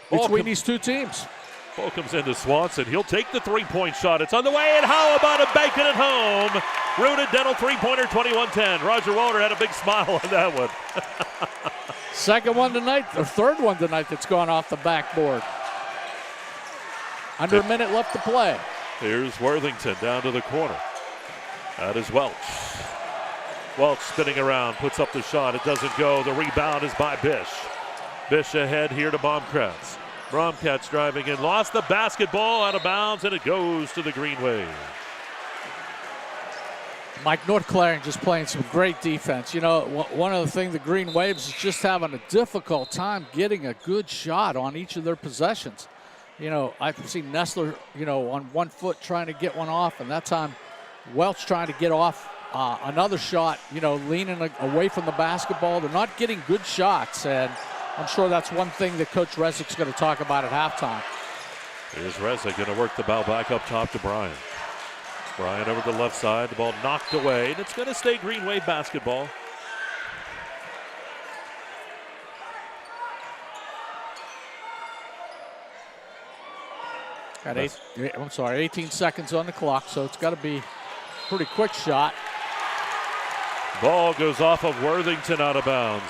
between these two teams. Ball comes into Swanson. He'll take the three-point shot. It's on the way, and how about a banking it home? Rooted Dental three-pointer, 21-10. Roger Walter had a big smile on that one. Second one tonight, or third one tonight that's gone off the backboard. Under a minute left to play. Here's Worthington down to the corner. That is Welch. Welch spinning around, puts up the shot. It doesn't go. The rebound is by Bish. Bish ahead here to Baumkratz. Bromcats driving in, lost the basketball out of bounds, and it goes to the Green Wave. Mike, North Clarion just playing some great defense. One of the things the Green Waves is just having a difficult time getting a good shot on each of their possessions. I've seen Nestler, on 1 foot trying to get one off, and that time Welch trying to get off another shot, leaning away from the basketball. They're not getting good shots, and I'm sure that's one thing that Coach Rezzik's going to talk about at halftime. Here's Rezzik going to work the ball back up top to Bryan. Bryan over the left side. The ball knocked away, and it's going to stay Green Wave basketball. Got 18 seconds on the clock, so it's got to be a pretty quick shot. Ball goes off of Worthington out of bounds.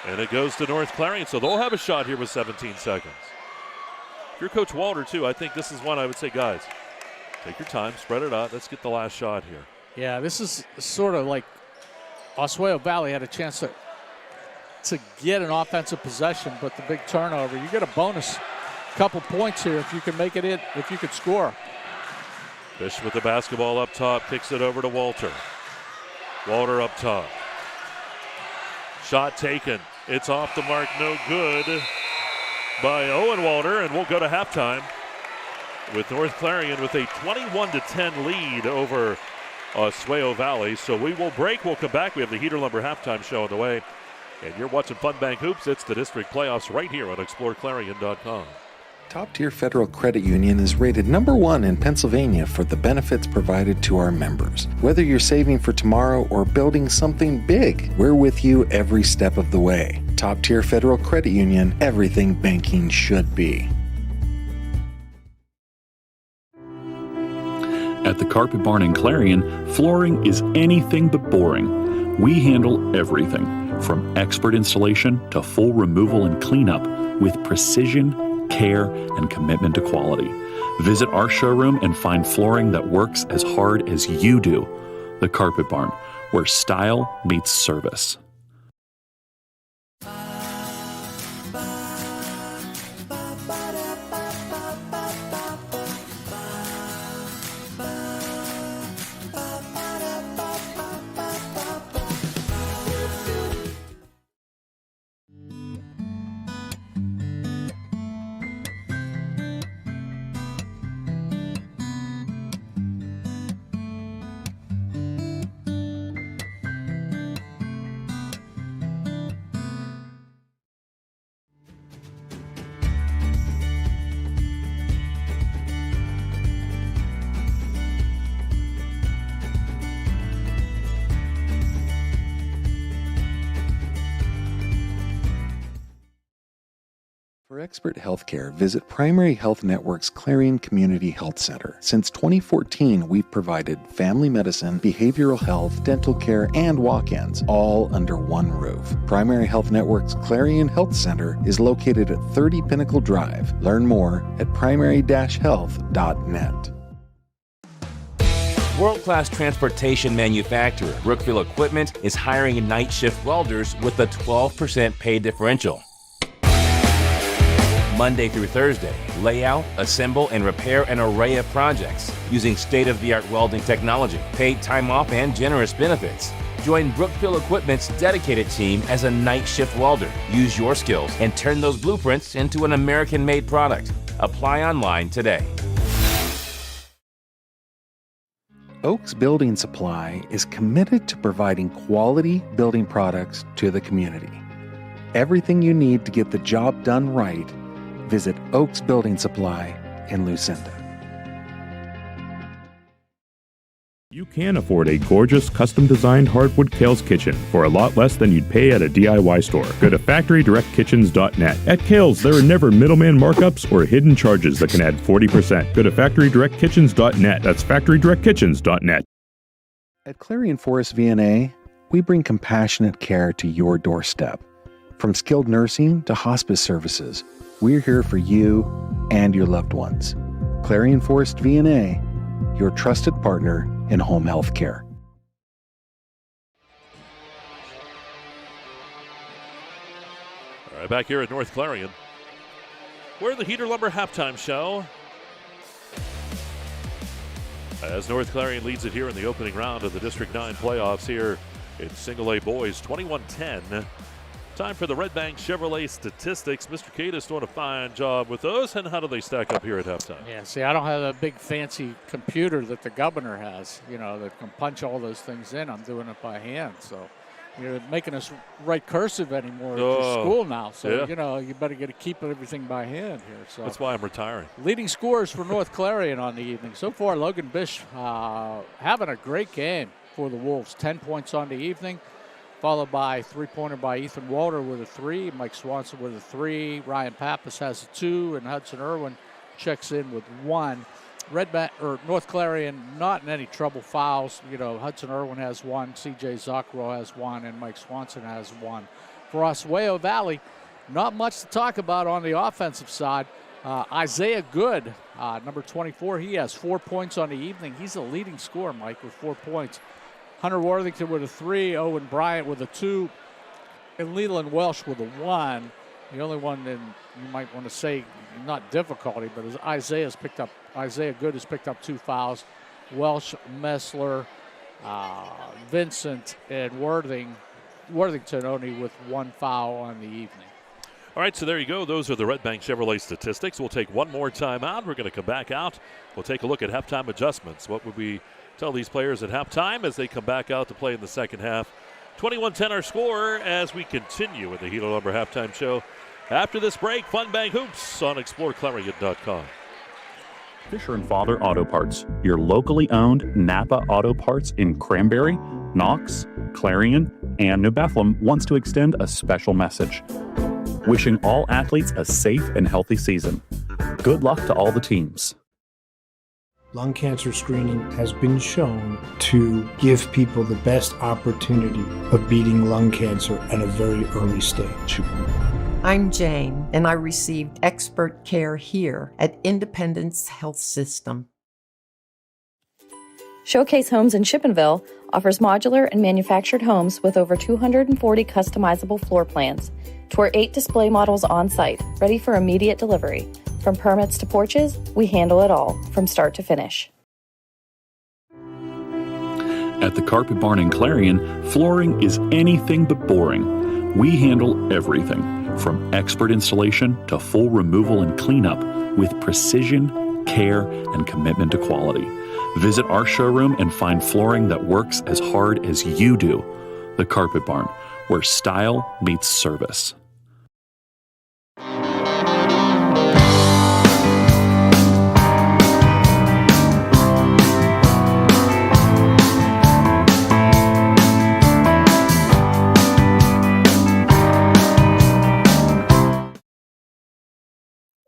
And it goes to North Clarion, so they'll have a shot here with 17 seconds. If you're Coach Walter, too, I think this is one I would say, guys, take your time, spread it out. Let's get the last shot here. Yeah, this is sort of like Oswayo Valley had a chance to get an offensive possession, but the big turnover. You get a bonus couple points here if you can make it in, if you could score. Bish with the basketball up top, kicks it over to Walter. Walter up top. Shot taken. It's off the mark, no good by Owen Walter, and we'll go to halftime with North Clarion with a 21-10 lead over Oswayo Valley. So we will break. We'll come back. We have the Heater Lumber halftime show on the way. And you're watching Fun Bank Hoops. It's the district playoffs right here on exploreClarion.com. Top Tier Federal Credit Union is rated #1 in Pennsylvania for the benefits provided to our members. Whether you're saving for tomorrow or building something big, we're with you every step of the way. Top Tier Federal Credit Union, everything banking should be. At the Carpet Barn in Clarion, flooring is anything but boring. We handle everything, from expert installation to full removal and cleanup with precision, care, and commitment to quality. Visit our showroom and find flooring that works as hard as you do. The Carpet Barn, where style meets service. For expert healthcare, visit Primary Health Network's Clarion Community Health Center. Since 2014, we've provided family medicine, behavioral health, dental care, and walk-ins, all under one roof. Primary Health Network's Clarion Health Center is located at 30 Pinnacle Drive. Learn more at primary-health.net. World-class transportation manufacturer Brookville Equipment is hiring night shift welders with a 12% pay differential. Monday through Thursday, lay out, assemble, and repair an array of projects using state-of-the-art welding technology, paid time off, and generous benefits. Join Brookville Equipment's dedicated team as a night shift welder. Use your skills and turn those blueprints into an American-made product. Apply online today. Oaks Building Supply is committed to providing quality building products to the community. Everything you need to get the job done right, visit Oaks Building Supply in Lucinda. You can afford a gorgeous, custom-designed hardwood Kale's kitchen for a lot less than you'd pay at a DIY store. Go to FactoryDirectKitchens.net. At Kale's, there are never middleman markups or hidden charges that can add 40%. Go to FactoryDirectKitchens.net. That's FactoryDirectKitchens.net. At Clarion Forest VNA, we bring compassionate care to your doorstep. From skilled nursing to hospice services, we're here for you and your loved ones. Clarion Forest VNA, your trusted partner in home health care. All right, back here at North Clarion, we're in the Heater Lumber halftime show. As North Clarion leads it here in the opening round of the District 9 playoffs here in Single A Boys, 21-10. Time for the Red Bank Chevrolet statistics. Mr. Cadis doing a fine job with those. And how do they stack up here at halftime? Yeah, see, I don't have a big fancy computer that the governor has, that can punch all those things in. I'm doing it by hand. So you're making us write cursive anymore at your school now. So, yeah. You better get to keep everything by hand here. So that's why I'm retiring. Leading scorers for North Clarion on the evening. So far, Logan Bish having a great game for the Wolves. 10 points on the evening. Followed by three-pointer by Ethan Walter with a 3, Mike Swanson with a 3, Ryan Pappas has a 2, and Hudson Irwin checks in with 1. North Clarion not in any trouble. Fouls. Hudson Irwin has 1, C.J. Zuckrow has 1, and Mike Swanson has 1. For Oswayo Valley, not much to talk about on the offensive side. Isaiah Good, number 24, he has 4 points on the evening. He's the leading scorer, Mike, with 4 points. Hunter Worthington with a 3, Owen Bryant with a 2, and Leland Welsh with a 1. The only one that you might want to say not difficulty, but is Isaiah Good has picked up 2 fouls. Welsh, Messler, Vincent, and Worthington only with 1 foul on the evening. All right, so there you go. Those are the Red Bank Chevrolet statistics. We'll take one more time out. We're going to come back out. We'll take a look at halftime adjustments. What would we tell these players at halftime as they come back out to play in the second half? 21-10 our score as we continue with the Heater Lumber halftime show. After this break, Fun Bank Hoops on exploreClarion.com. Fisher & Father Auto Parts, your locally owned Napa Auto Parts in Cranberry, Knox, Clarion, and New Bethlehem wants to extend a special message. Wishing all athletes a safe and healthy season. Good luck to all the teams. Lung cancer screening has been shown to give people the best opportunity of beating lung cancer at a very early stage. I'm Jane, and I received expert care here at Independence Health System. Showcase Homes in Shippenville offers modular and manufactured homes with over 240 customizable floor plans. Tour 8 display models on site, ready for immediate delivery. From permits to porches, we handle it all, from start to finish. At the Carpet Barn in Clarion, flooring is anything but boring. We handle everything, from expert installation to full removal and cleanup, with precision, care, and commitment to quality. Visit our showroom and find flooring that works as hard as you do. The Carpet Barn, where style meets service.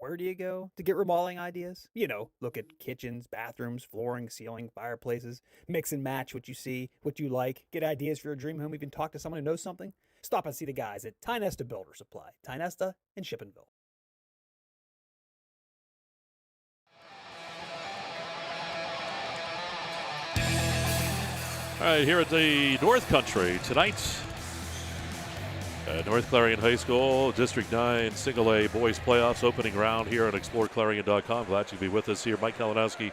Where do you go to get remodeling ideas? Look at kitchens, bathrooms, flooring, ceiling, fireplaces. Mix and match what you see, what you like. Get ideas for your dream home. Even talk to someone who knows something. Stop and see the guys at Tynesta Builder Supply. Tynesta in Shippenville. All right, here at the North Country tonight. North Clarion High School, District 9 Single A Boys Playoffs opening round here at exploreClarion.com. Glad you to be with us here. Mike Kalinowski,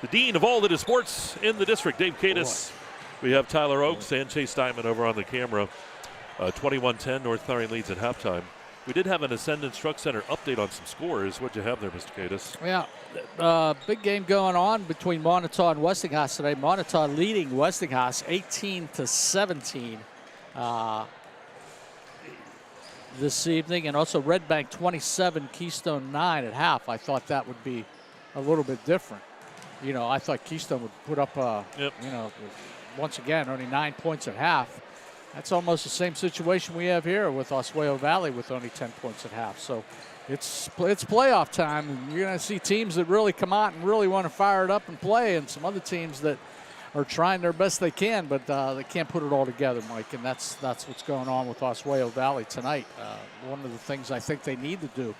the Dean of all that is sports in the district. Dave Cadis. We have Tyler Oakes and Chase Steinman over on the camera. 21-10, North Clarion leads at halftime. We did have an Ascendance Truck Center update on some scores. What'd you have there, Mr. Cadis? Yeah, big game going on between Montauk and Westinghouse today. Montauk leading Westinghouse 18-17 this evening, and also Red Bank 27, Keystone 9 at half. I thought that would be a little bit different. You know, I thought Keystone would put up, you know, once again, only 9 points at half. That's almost the same situation we have here with Oswayo Valley with only 10 points at half. So it's playoff time, and you're going to see teams that really come out and really want to fire it up and play, and some other teams that are trying their best they can, but they can't put it all together, Mike, and that's what's going on with Oswayo Valley tonight. One of the things I think they need to do,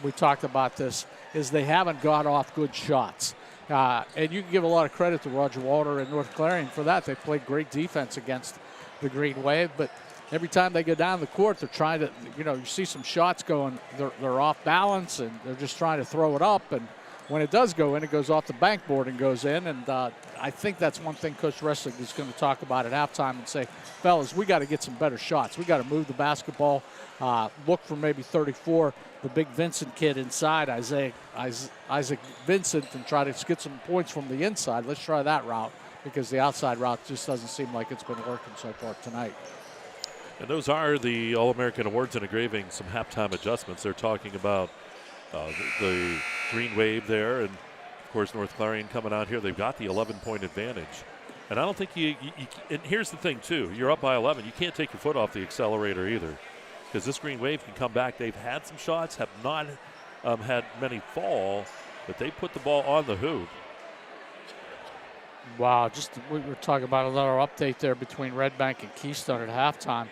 we talked about this, is they haven't got off good shots. And you can give a lot of credit to Roger Walter and North Clarion for that. They played great defense against the Green Wave, but every time they go down the court, they're trying to, you know, you see some shots going, they're off balance, and they're just trying to throw it up, and when it does go in, it goes off the backboard and goes in, and I think that's one thing Coach Wrestling is going to talk about at halftime and say, fellas, we got to get some better shots. We got to move the basketball, look for maybe 34, the big Vincent kid inside, Isaac Vincent, and try to get some points from the inside. Let's try that route, because the outside route just doesn't seem like it's been working so far tonight. And those are the All-American Awards and Engraving, some halftime adjustments. They're talking about the Green Wave there, and of course North Clarion coming out here. They've got the 11-point advantage. And I don't think you and here's the thing too, you're up by 11. You can't take your foot off the accelerator either, because this Green Wave can come back. They've had some shots, have not had many fall, but they put the ball on the hoop. Wow, we were talking about another update there between Red Bank and Keystone at halftime.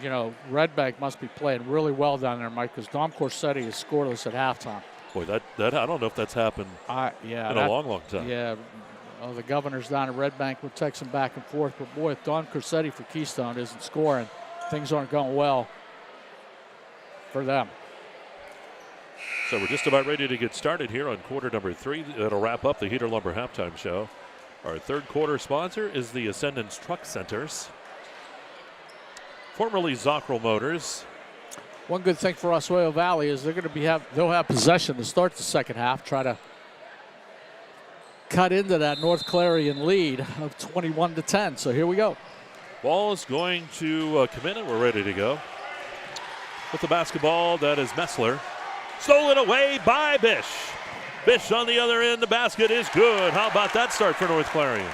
You know, Red Bank must be playing really well down there, Mike, because Dom Corsetti is scoreless at halftime. Boy, that I don't know if that's happened in a long time. Yeah, the governors down at Red Bank were texting back and forth, but boy, if Don Corsetti for Keystone isn't scoring, things aren't going well for them. So we're just about ready to get started here on quarter number 3. That'll wrap up the Heater Lumber halftime show. Our third quarter sponsor is the Ascendance Truck Centers, formerly Zockrell Motors. One good thing for Oswayo Valley is they'll have possession to start the second half, try to cut into that North Clarion lead of 21-10. So here we go. Ball is going to come in, and we're ready to go. With the basketball, that is Messler. Stolen away by Bish. Bish on the other end. The basket is good. How about that start for North Clarion?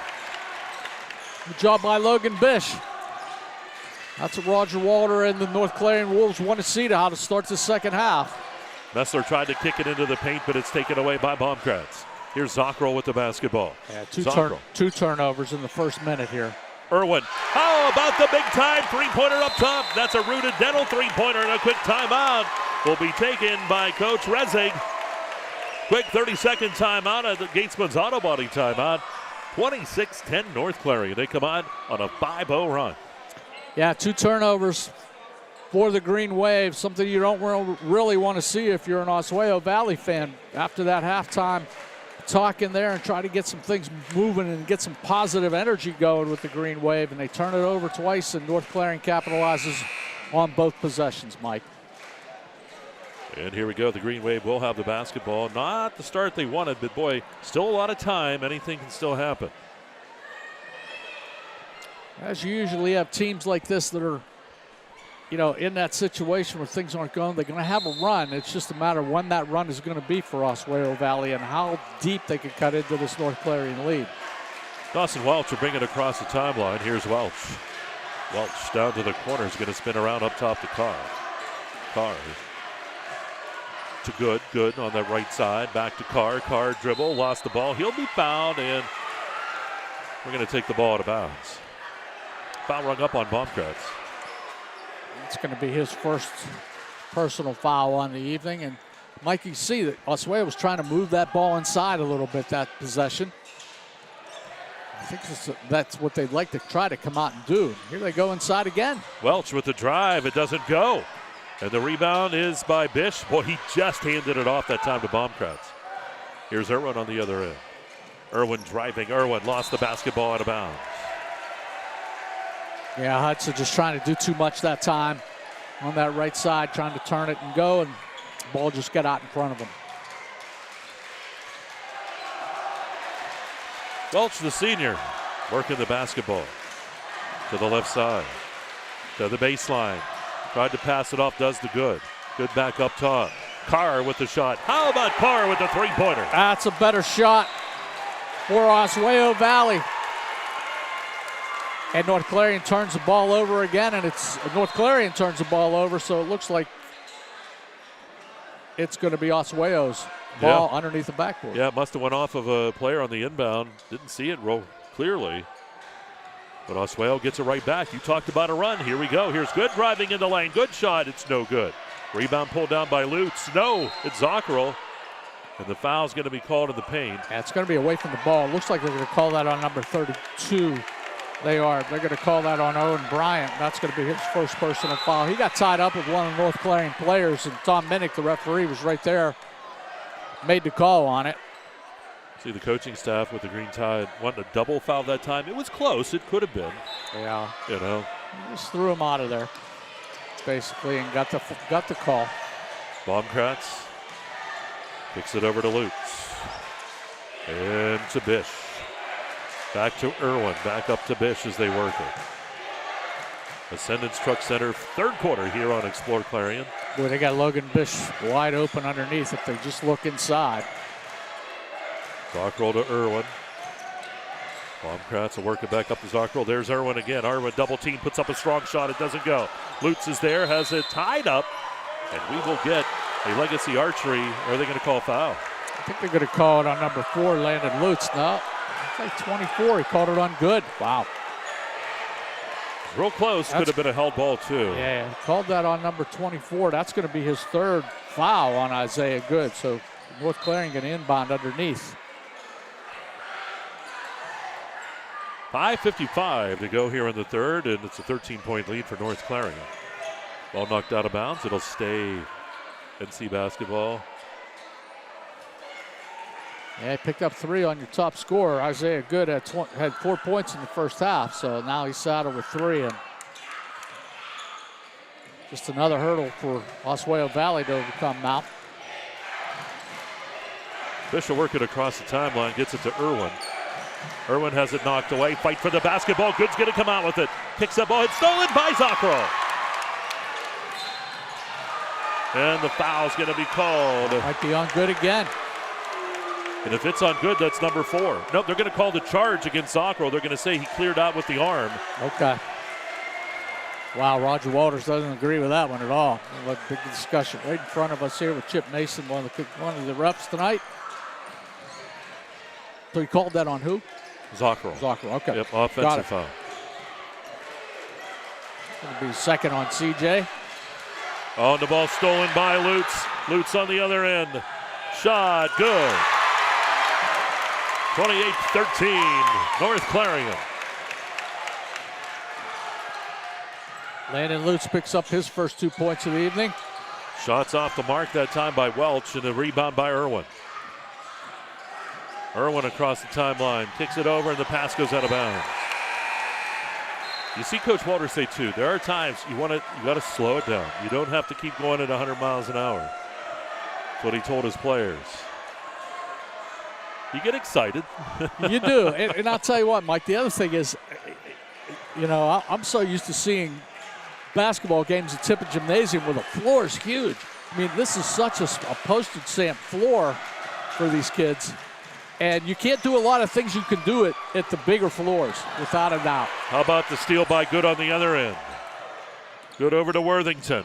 Good job by Logan Bish. That's what Roger Walter and the North Clarion Wolves want to see to how to start the second half. Messler tried to kick it into the paint, but it's taken away by Baumkratz. Here's Zockrell with the basketball. Yeah, two turnovers in the first minute here. Irwin. How about the big-time three-pointer up top? That's a Rooted Dental three-pointer, and a quick timeout will be taken by Coach Rezig. Quick 30-second timeout at the Gatesman's Auto Body timeout. 26-10 North Clarion. They come on a 5-0 run. Yeah, 2 turnovers for the Green Wave, something you don't really want to see if you're an Oswayo Valley fan. After that halftime talk in there and try to get some things moving and get some positive energy going with the Green Wave, and they turn it over twice, and North Clarion capitalizes on both possessions, Mike. And here we go. The Green Wave will have the basketball. Not the start they wanted, but boy, still a lot of time. Anything can still happen. As you usually have teams like this that are, you know, in that situation where things aren't going, they're going to have a run. It's just a matter of when that run is going to be for Oswayo Valley and how deep they can cut into this North Clarion lead. Dawson Welch will bring it across the timeline. Here's Welch. Welch down to the corner is going to spin around up top to Carr. Carr to Good on the right side. Back to Carr. Carr dribble, lost the ball. He'll be fouled, and we're going to take the ball out of bounds. Foul rung up on Baumkratz. It's going to be his first personal foul on the evening. And Mike, you see that Oswayo was trying to move that ball inside a little bit, that possession. I think that's what they'd like to try to come out and do. Here they go inside again. Welch with the drive. It doesn't go. And the rebound is by Bish. Boy, he just handed it off that time to Baumkratz. Here's Irwin on the other end. Irwin driving. Irwin lost the basketball out of bounds. Yeah, Hudson just trying to do too much that time. on that right side trying to turn it and go, and the ball just got out in front of him. Welch, the senior, working the basketball to the left side, to the baseline. Tried to pass it off, does the good. Good back up top. Carr with the shot. How about Carr with the three-pointer? That's a better shot for Oswayo Valley. And North Clarion turns the ball over again, and it's North Clarion turns the ball over, so it looks like it's going to be Oswayo's ball underneath the backboard. Yeah, it must have went off of a player on the inbound. Didn't see it roll clearly. But Oswayo gets it right back. You talked about a run. Here we go. Here's good driving in the lane. Good shot. It's no good. Rebound pulled down by Lutz. No, it's Zockerl. And the foul's going to be called in the paint. Yeah, it's going to be away from the ball. Looks like they're going to call that on number 32. They are. They're going to call that on Owen Bryant. That's going to be his first personal foul. He got tied up with one of the North Clarion players, and Tom Minnick, the referee, was right there, made the call on it. See the coaching staff with the Green Tide wanting a double foul that time. It was close. It could have been. Yeah. You know. Just threw him out of there, basically, and got the call. Baumkratz kicks it over to Lutz. And to Bish. Back to Irwin. Back up to Bish as they work it. Ascendance Truck Center, third quarter here on Explore Clarion. Boy, they got Logan Bish wide open underneath if they just look inside. Zockerl to Irwin. Baumkratz will work it back up to Zockerl. There's Irwin again. Irwin double team, puts up a strong shot. It doesn't go. Lutz is there, has it tied up, and we will get a Legacy Archery. Or are they going to call a foul? I think they're going to call it on number 4, Landon Lutz. No, it's like 24. He called it on good. Wow. Real close. Could have been a held ball, too. Yeah, he called that on number 24. That's going to be his third foul on Isaiah Good. So North Clarion going to inbound underneath. 5:55 to go here in the third, and it's a 13-point lead for North Clarion. Ball knocked out of bounds. It'll stay NC basketball. Yeah, he picked up 3 on your top scorer. Isaiah Good had 4 points in the first half, so now he's saddled with 3. And just another hurdle for Oswayo Valley to overcome now. Bish will work it across the timeline, gets it to Irwin. Irwin has it knocked away. Fight for the basketball. Good's going to come out with it. Picks up ball. It's stolen by Zockerl. And the foul's going to be called. Might be on Good again. And if it's on Good, that's number 4. Nope, they're going to call the charge against Zockerl. They're going to say he cleared out with the arm. Okay. Wow, Roger Walters doesn't agree with that one at all. A big discussion right in front of us here with Chip Mason, one of the refs tonight. So he called that on who? Zockerl. Zockerl, okay. Yep, offensive foul. Going to be second on CJ. Oh, the ball stolen by Lutz. Lutz on the other end. Shot, good. 28-13, North Clarion. Landon Lutz picks up his first 2 points of the evening. Shots off the mark that time by Welch, and a rebound by Irwin. Irwin across the timeline, kicks it over, and the pass goes out of bounds. You see Coach Walters say, too, there are times you got to slow it down. You don't have to keep going at 100 miles an hour. That's what he told his players. You get excited. You do. And I'll tell you what, Mike, the other thing is, you know, I'm so used to seeing basketball games at Tippett Gymnasium where the floor is huge. I mean, this is such a postage stamp floor for these kids. And you can't do a lot of things you can do it at the bigger floors, without a doubt. How about the steal by Good on the other end? Good over to Worthington.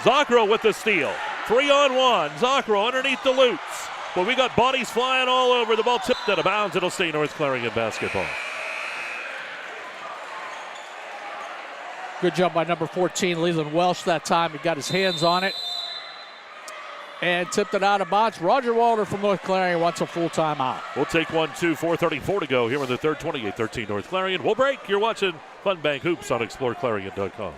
Zockerl with the steal. 3-on-1. Zockerl underneath the Lutz. But we got bodies flying all over. The ball tipped out of bounds. It'll stay North Clarion basketball. Good job by number 14, Leland Welsh, that time. He got his hands on it and tipped it out of bounds. Roger Walter from North Clarion wants a full timeout. We'll take 1-2, 4:34 to go here in the third, 28-13 North Clarion. We'll break. You're watching Fun Bank Hoops on exploreClarion.com.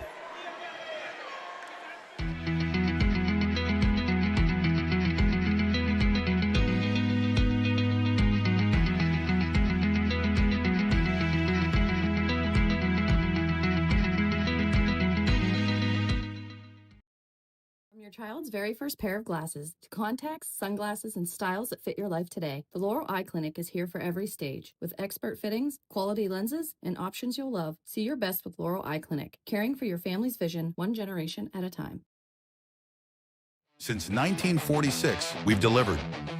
your child's very first pair of glasses to contacts, sunglasses, and styles that fit your life today, the Laurel Eye Clinic is here for every stage. With expert fittings, quality lenses, and options you'll love, see your best with Laurel Eye Clinic, caring for your family's vision one generation at a time. Since 1946, we've delivered.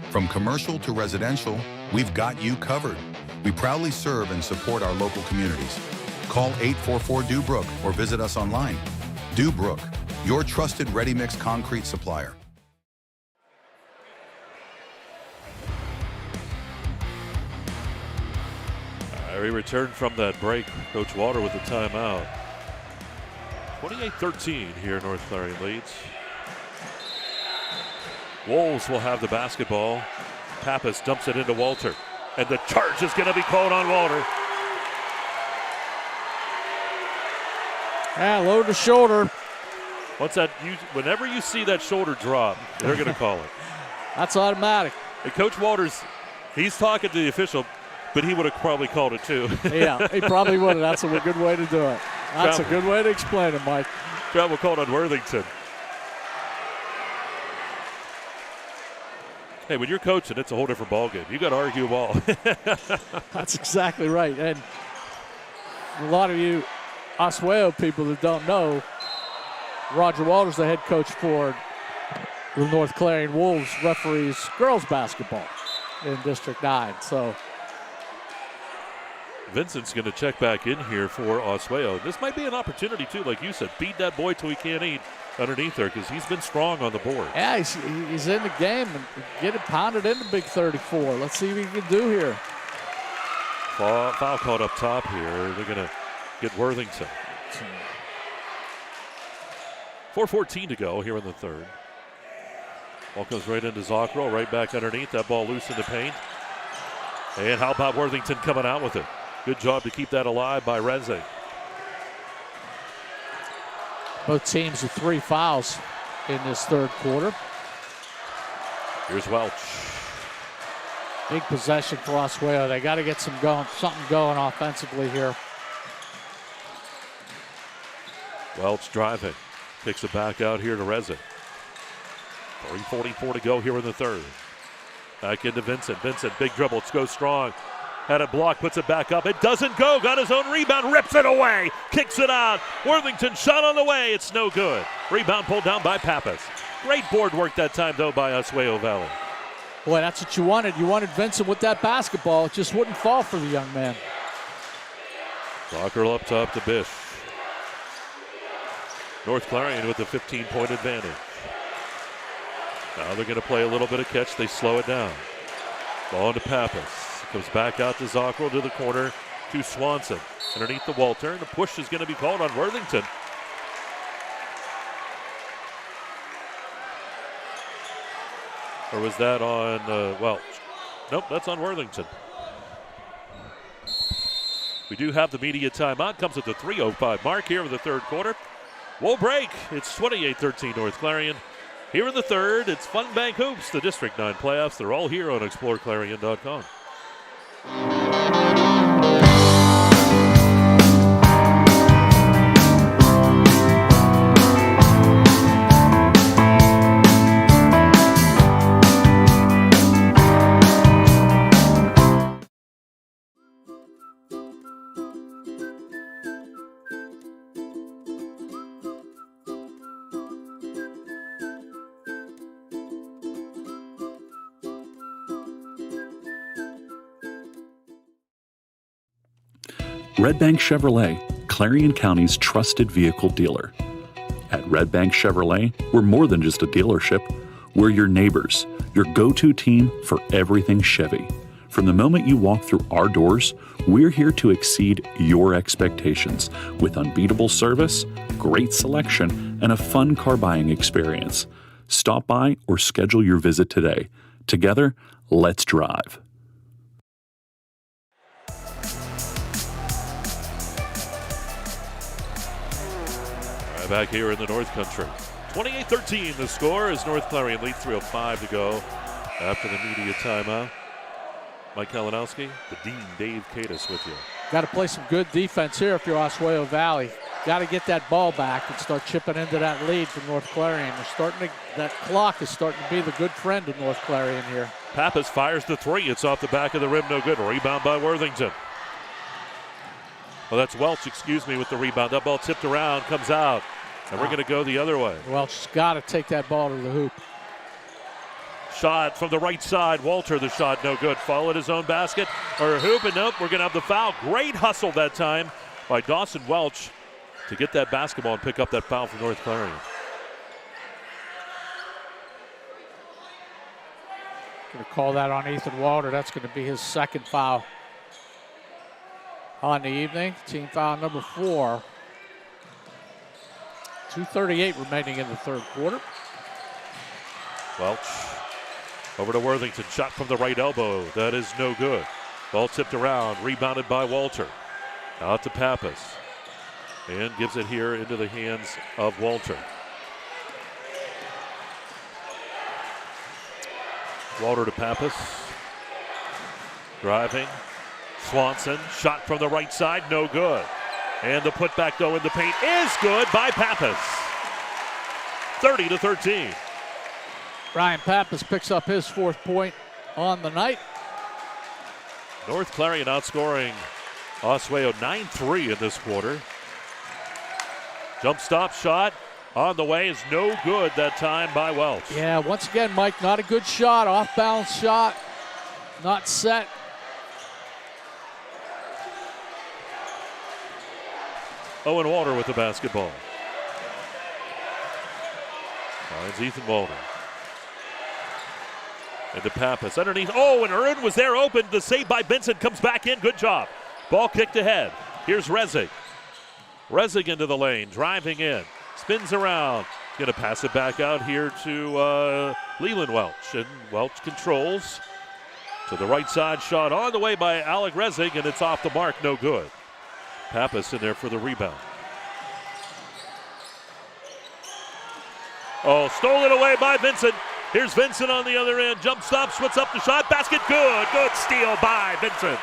From commercial to residential, we've got you covered. We proudly serve and support our local communities. Call 844-DEW-BROOK or visit us online. DEW-BROOK, your trusted ready-mix concrete supplier. We returned from that break. Coach Walter with the timeout. 28-13 here, North Clarion leads. Wolves will have the basketball. Pappas dumps it into Walter. And the charge is going to be called on Walter. Yeah, load the shoulder. What's that? Whenever you see that shoulder drop, they're going to call it. That's automatic. And Coach Walters, he's talking to the official, but he would have probably called it too. Yeah, he probably would have. That's a good way to do it. That's a good way to explain it, Mike. Travel called on Worthington. Hey, when you're coaching, it's a whole different ballgame. You got to argue a ball. That's exactly right. And a lot of you Oswayo people that don't know, Roger Walters, the head coach for the North Clarion Wolves, referees girls basketball in District 9. So Vincent's going to check back in here for Oswayo. This might be an opportunity, too, like you said. Beat that boy till he can't eat underneath there because he's been strong on the board. Yeah, he's in the game and get it pounded into Big 34. Let's see what he can do here. Foul caught up top here. They're going to get Worthington. 4:14 to go here in the third. Ball comes right into Zockrow, right back underneath. That ball loose in the paint. And how about Worthington coming out with it? Good job to keep that alive by Reze. Both teams with 3 fouls in this third quarter. Here's Welch. Big possession for Oswayo. They got to get something going offensively here. Welch driving. Kicks it back out here to Reze. 3:44 to go here in the third. Back into Vincent. Vincent, big dribble. Let's go strong. Had it blocked, puts it back up. It doesn't go. Got his own rebound, rips it away. Kicks it out. Worthington shot on the way. It's no good. Rebound pulled down by Pappas. Great board work that time, though, by Oswayo Valley. Boy, that's what you wanted. You wanted Vincent with that basketball. It just wouldn't fall for the young man. Blocker up top to Bish. North Clarion with a 15-point advantage. Now they're going to play a little bit of catch. They slow it down. Ball into Pappas. Comes back out to Zockrow to the corner to Swanson. Underneath the Walter. And the push is going to be called on Worthington. Or was that on Welch? Nope, that's on Worthington. We do have the media timeout. Comes at the 3:05 mark here of the third quarter. We'll break. It's 28-13 North Clarion. Here in the third, it's Fun Bank Hoops, the District 9 playoffs. They're all here on exploreClarion.com. Red Bank Chevrolet, Clarion County's trusted vehicle dealer. At Red Bank Chevrolet, we're more than just a dealership. We're your neighbors, your go-to team for everything Chevy. From the moment you walk through our doors, we're here to exceed your expectations with unbeatable service, great selection, and a fun car buying experience. Stop by or schedule your visit today. Together, let's drive. Back here in the North Country. 28-13 the score as North Clarion leads. 3:05 to go after the media timeout. Mike Kalinowski, the Dean Dave Cadis with you. Got to play some good defense here if you're Oswayo Valley. got to get that ball back and start chipping into that lead for North Clarion. That clock is starting to be the good friend of North Clarion here. Pappas fires the three. It's off the back of the rim, no good. Rebound by Worthington. Well, that's Welch, with the rebound. That ball tipped around, comes out, and we're going to go the other way. Welch's got to take that ball to the hoop. Shot from the right side. Walter, the shot, no good. Followed his own basket or hoop, and nope, we're going to have the foul. Great hustle that time by Dawson Welch to get that basketball and pick up that foul for North Clarion. Going to call that on Ethan Walter. That's going to be his second foul on the evening. Team foul number 4. 2:38 remaining in the third quarter. Welch over to Worthington. Shot from the right elbow. That is no good. Ball tipped around. Rebounded by Walter. Out to Pappas. And gives it here into the hands of Walter. Walter to Pappas. Driving. Swanson. Shot from the right side. No good. And the putback, though, in the paint is good by Pappas. 30-13. Ryan Pappas picks up his 4th point on the night. North Clarion outscoring Oswayo 9-3 in this quarter. Jump stop shot on the way is no good that time by Welch. Yeah, once again, Mike, not a good shot. Off-balance shot. Not set. Owen Walter with the basketball. Finds Ethan Walter. And to Pappas underneath. Oh, and Aaron was there open. The save by Benson comes back in. Good job. Ball kicked ahead. Here's Rezig. Rezig into the lane, driving in. Spins around. Going to pass it back out here to Leland Welch. And Welch controls to the right side. Shot on the way by Alec Rezig, and it's off the mark. No good. Pappas in there for the rebound. Oh, stolen away by Vincent. Here's Vincent on the other end. Jump stop, splits up the shot. Basket, good. Good steal by Vincent.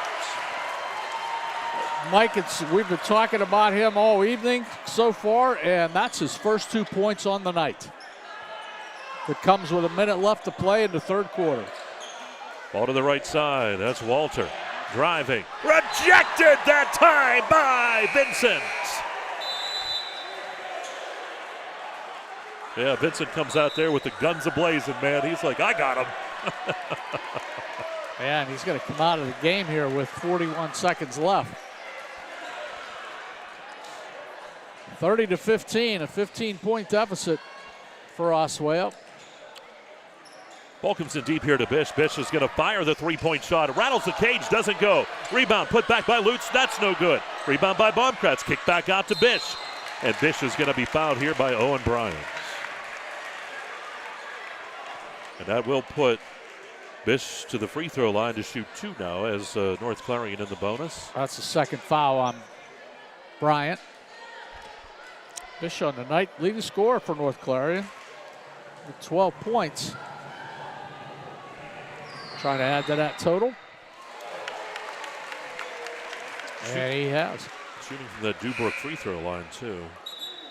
Mike, we've been talking about him all evening so far, and that's his first 2 points on the night. It comes with a minute left to play in the third quarter. Ball to the right side. That's Walter. Driving. Rejected that time by Vincent. Yeah, Vincent comes out there with the guns a-blazing, man. He's like, I got him. Yeah, and he's going to come out of the game here with 41 seconds left. 30-15, a 15-point deficit for Oswayo. Ball comes in deep here to Bish. Bish is going to fire the three-point shot. It rattles the cage, doesn't go. Rebound put back by Lutz. That's no good. Rebound by Baumkratz. Kick back out to Bish. And Bish is going to be fouled here by Owen Bryant. And that will put Bish to the free throw line to shoot 2 now as North Clarion in the bonus. That's the second foul on Bryant. Bish on the night, leading scorer for North Clarion with 12 points. Trying to add to that total. And he has. Shooting from that Dubrook free throw line, too.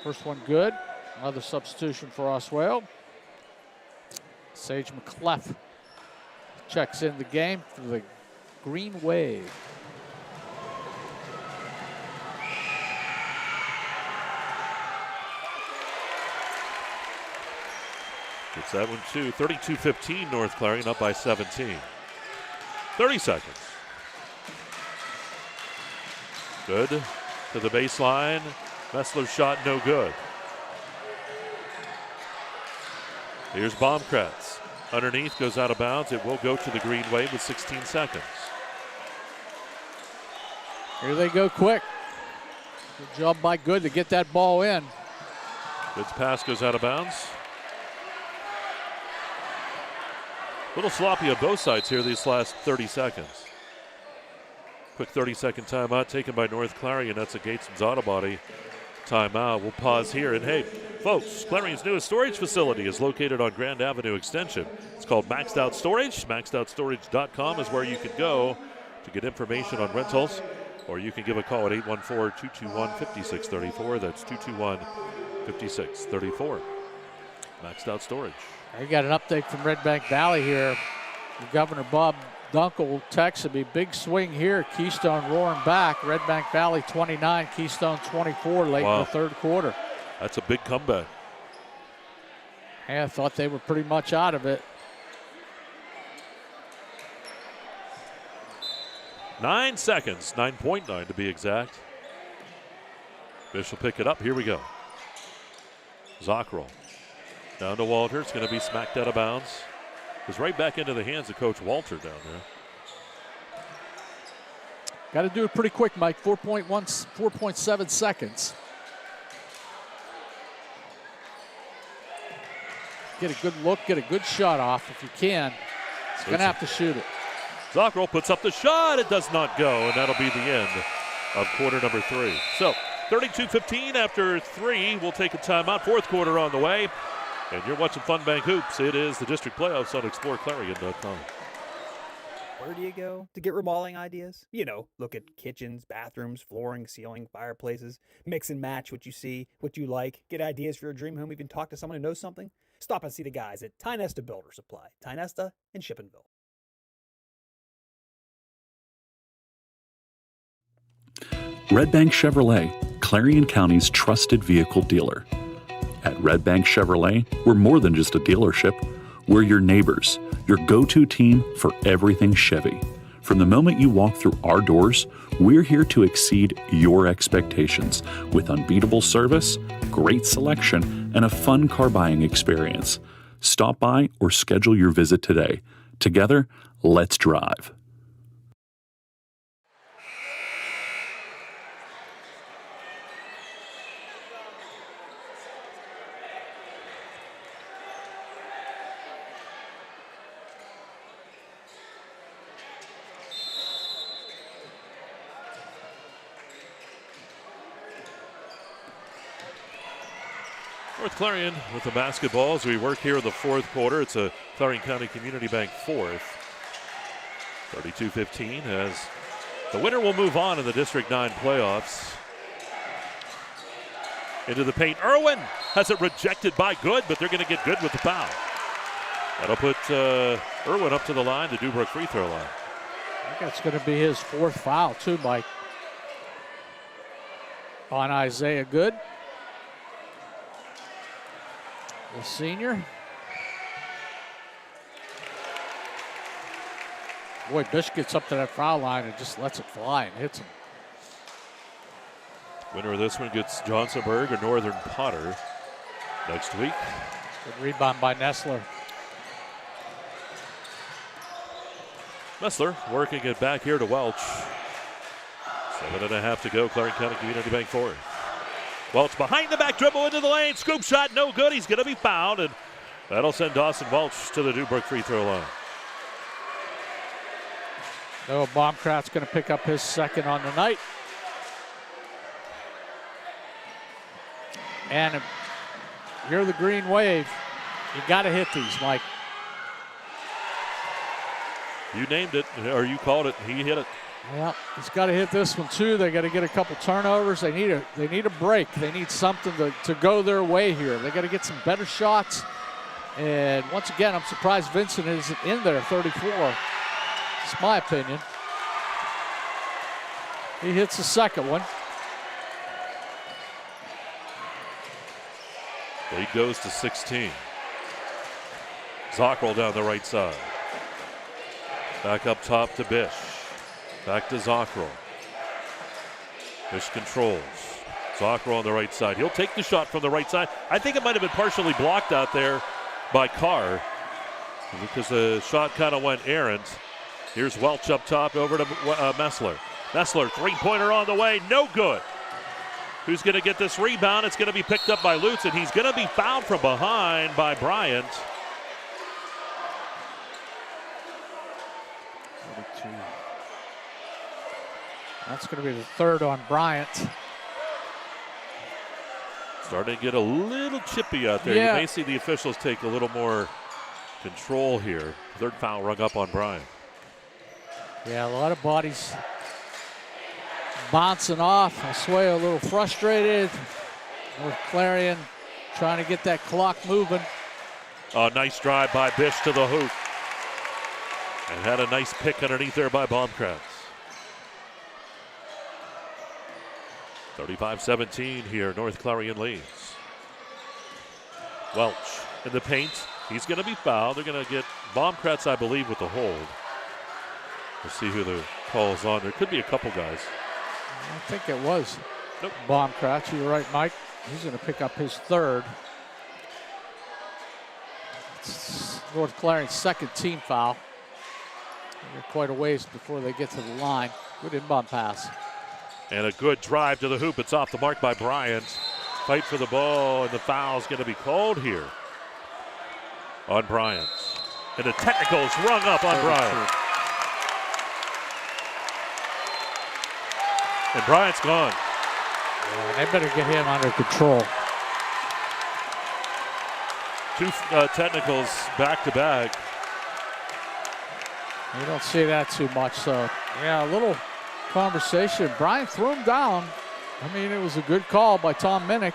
First one good. Another substitution for Oswayo. Sage McClef checks in the game for the Green Wave. It's that one, too. 32-15, North Clarion up by 17. 30 seconds. Good to the baseline. Messler's shot no good. Here's Baumkratz. Underneath, goes out of bounds. It will go to the Green Wave with 16 seconds. Here they go quick. Good job by Good to get that ball in. Good's pass goes out of bounds. A little sloppy on both sides here these last 30 seconds. Quick 30-second timeout taken by North Clarion. That's a Gateson's Auto Body timeout. We'll pause here. And hey, folks, Clarion's newest storage facility is located on Grand Avenue Extension. It's called Maxed Out Storage. MaxedOutStorage.com is where you can go to get information on rentals or you can give a call at 814-221-5634. That's 221-5634. Maxed out storage. I got an update from Red Bank Valley here. Governor Bob Dunkel texted me, big swing here. Keystone roaring back. Red Bank Valley 29, Keystone 24 late in the third quarter. That's a big comeback. Yeah, I thought they were pretty much out of it. 9 seconds, 9.9 to be exact. Bish will pick it up. Here we go. Zockrell down to Walter. It's going to be smacked out of bounds. It's right back into the hands of Coach Walter down there. Got to do it pretty quick, Mike. 4.7 seconds. Get a good look, get a good shot off if you can. He's going to have to shoot it. Zockrell puts up the shot. It does not go, and that'll be the end of quarter number 3. So 32-15 after 3. We'll take a timeout. Fourth quarter on the way. And you're watching Fun Bank Hoops. It is the district playoffs on exploreClarion.com. Where do you go to get remodeling ideas? You know, look at kitchens, bathrooms, flooring, ceiling, fireplaces. Mix and match what you see, what you like. Get ideas for your dream home. Even talk to someone who knows something. Stop and see the guys at Tynesta Builder Supply. Tynesta in Shippenville. Red Bank Chevrolet, Clarion County's trusted vehicle dealer. At Red Bank Chevrolet, we're more than just a dealership. We're your neighbors, your go-to team for everything Chevy. From the moment you walk through our doors, we're here to exceed your expectations with unbeatable service, great selection, and a fun car buying experience. Stop by or schedule your visit today. Together, let's drive. North Clarion with the basketball as we work here in the fourth quarter. It's a Clarion County Community Bank fourth. 32-15 as the winner will move on in the District 9 playoffs. Into the paint. Irwin has it rejected by Good, but they're going to get Good with the foul. That'll put Irwin up to the line, the Dubrook free throw line. I think that's going to be his fourth foul too, Mike. On Isaiah Good. The senior. Boy, Bish gets up to that foul line and just lets it fly and hits him. Winner of this one gets Johnsonburg or Northern Potter next week. Good rebound by Nestler. Nestler working it back here to Welch. 7.5 to go. Clarion County Community Bank fourth. Welch behind the back dribble into the lane. Scoop shot, no good. He's going to be fouled, and that'll send Dawson Welch to the Dubrook free throw line. Noah Baumkraft's going to pick up his second on the night. And if you're the green wave, you got to hit these, Mike. You named it, or you called it. He hit it. Yeah, he's got to hit this one too. They got to get a couple turnovers. They need a break. They need something to go their way here. They got to get some better shots. And once again, I'm surprised Vincent isn't in there. 34. It's my opinion. He hits the second one. Lead goes to 16. Zockrell down the right side. Back up top to Bish. Back to Zockrell. Bish controls. Zockrell on the right side. He'll take the shot from the right side. I think it might have been partially blocked out there by Carr because the shot kind of went errant. Here's Welch up top over to Messler. Messler, three-pointer on the way. No good. Who's going to get this rebound? It's going to be picked up by Lutz, and he's going to be fouled from behind by Bryant. 42. That's going to be the third on Bryant. Starting to get a little chippy out there. Yeah. You may see the officials take a little more control here. Third foul rung up on Bryant. Yeah, a lot of bodies bouncing off. Oswayo a little frustrated. North Clarion trying to get that clock moving. A nice drive by Bish to the hoop. And had a nice pick underneath there by Baumkratz. 35-17 here, North Clarion leads. Welch in the paint. He's going to be fouled. They're going to get Baumkratz, I believe, with the hold. We'll see who the call is on. There could be a couple guys. I think it was Baumkratz. You're right, Mike. He's going to pick up his third. It's North Clarion's second team foul. They're quite a ways before they get to the line. Good inbound pass. And a good drive to the hoop. It's off the mark by Bryant. Fight for the ball, and the foul's going to be called here on Bryant. And the technical's rung up on Bryant. And Bryant's gone. Yeah, they better get him under control. Two technicals back to back. You don't see that too much, so yeah, a little conversation. Bryant threw him down. I mean, it was a good call by Tom Minnick.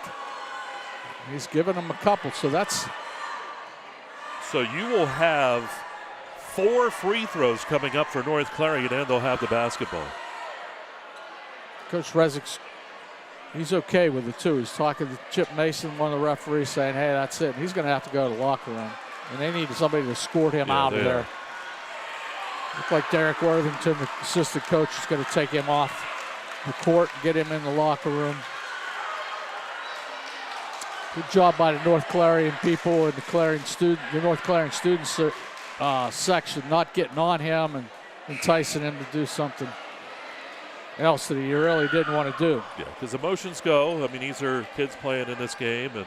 He's given him a couple, so that's... So you will have 4 free throws coming up for North Clarion, and they'll have the basketball. Coach Rezek's, he's okay with it too. He's talking to Chip Mason, one of the referees, saying, hey, that's it. And he's going to have to go to the locker room. And they need somebody to escort him out of there. Look like Derek Worthington, the assistant coach, is going to take him off the court and get him in the locker room. Good job by the North Clarion people and the North Clarion students section, not getting on him and enticing him to do something else that he really didn't want to do. Yeah, because emotions go. I mean, these are kids playing in this game, and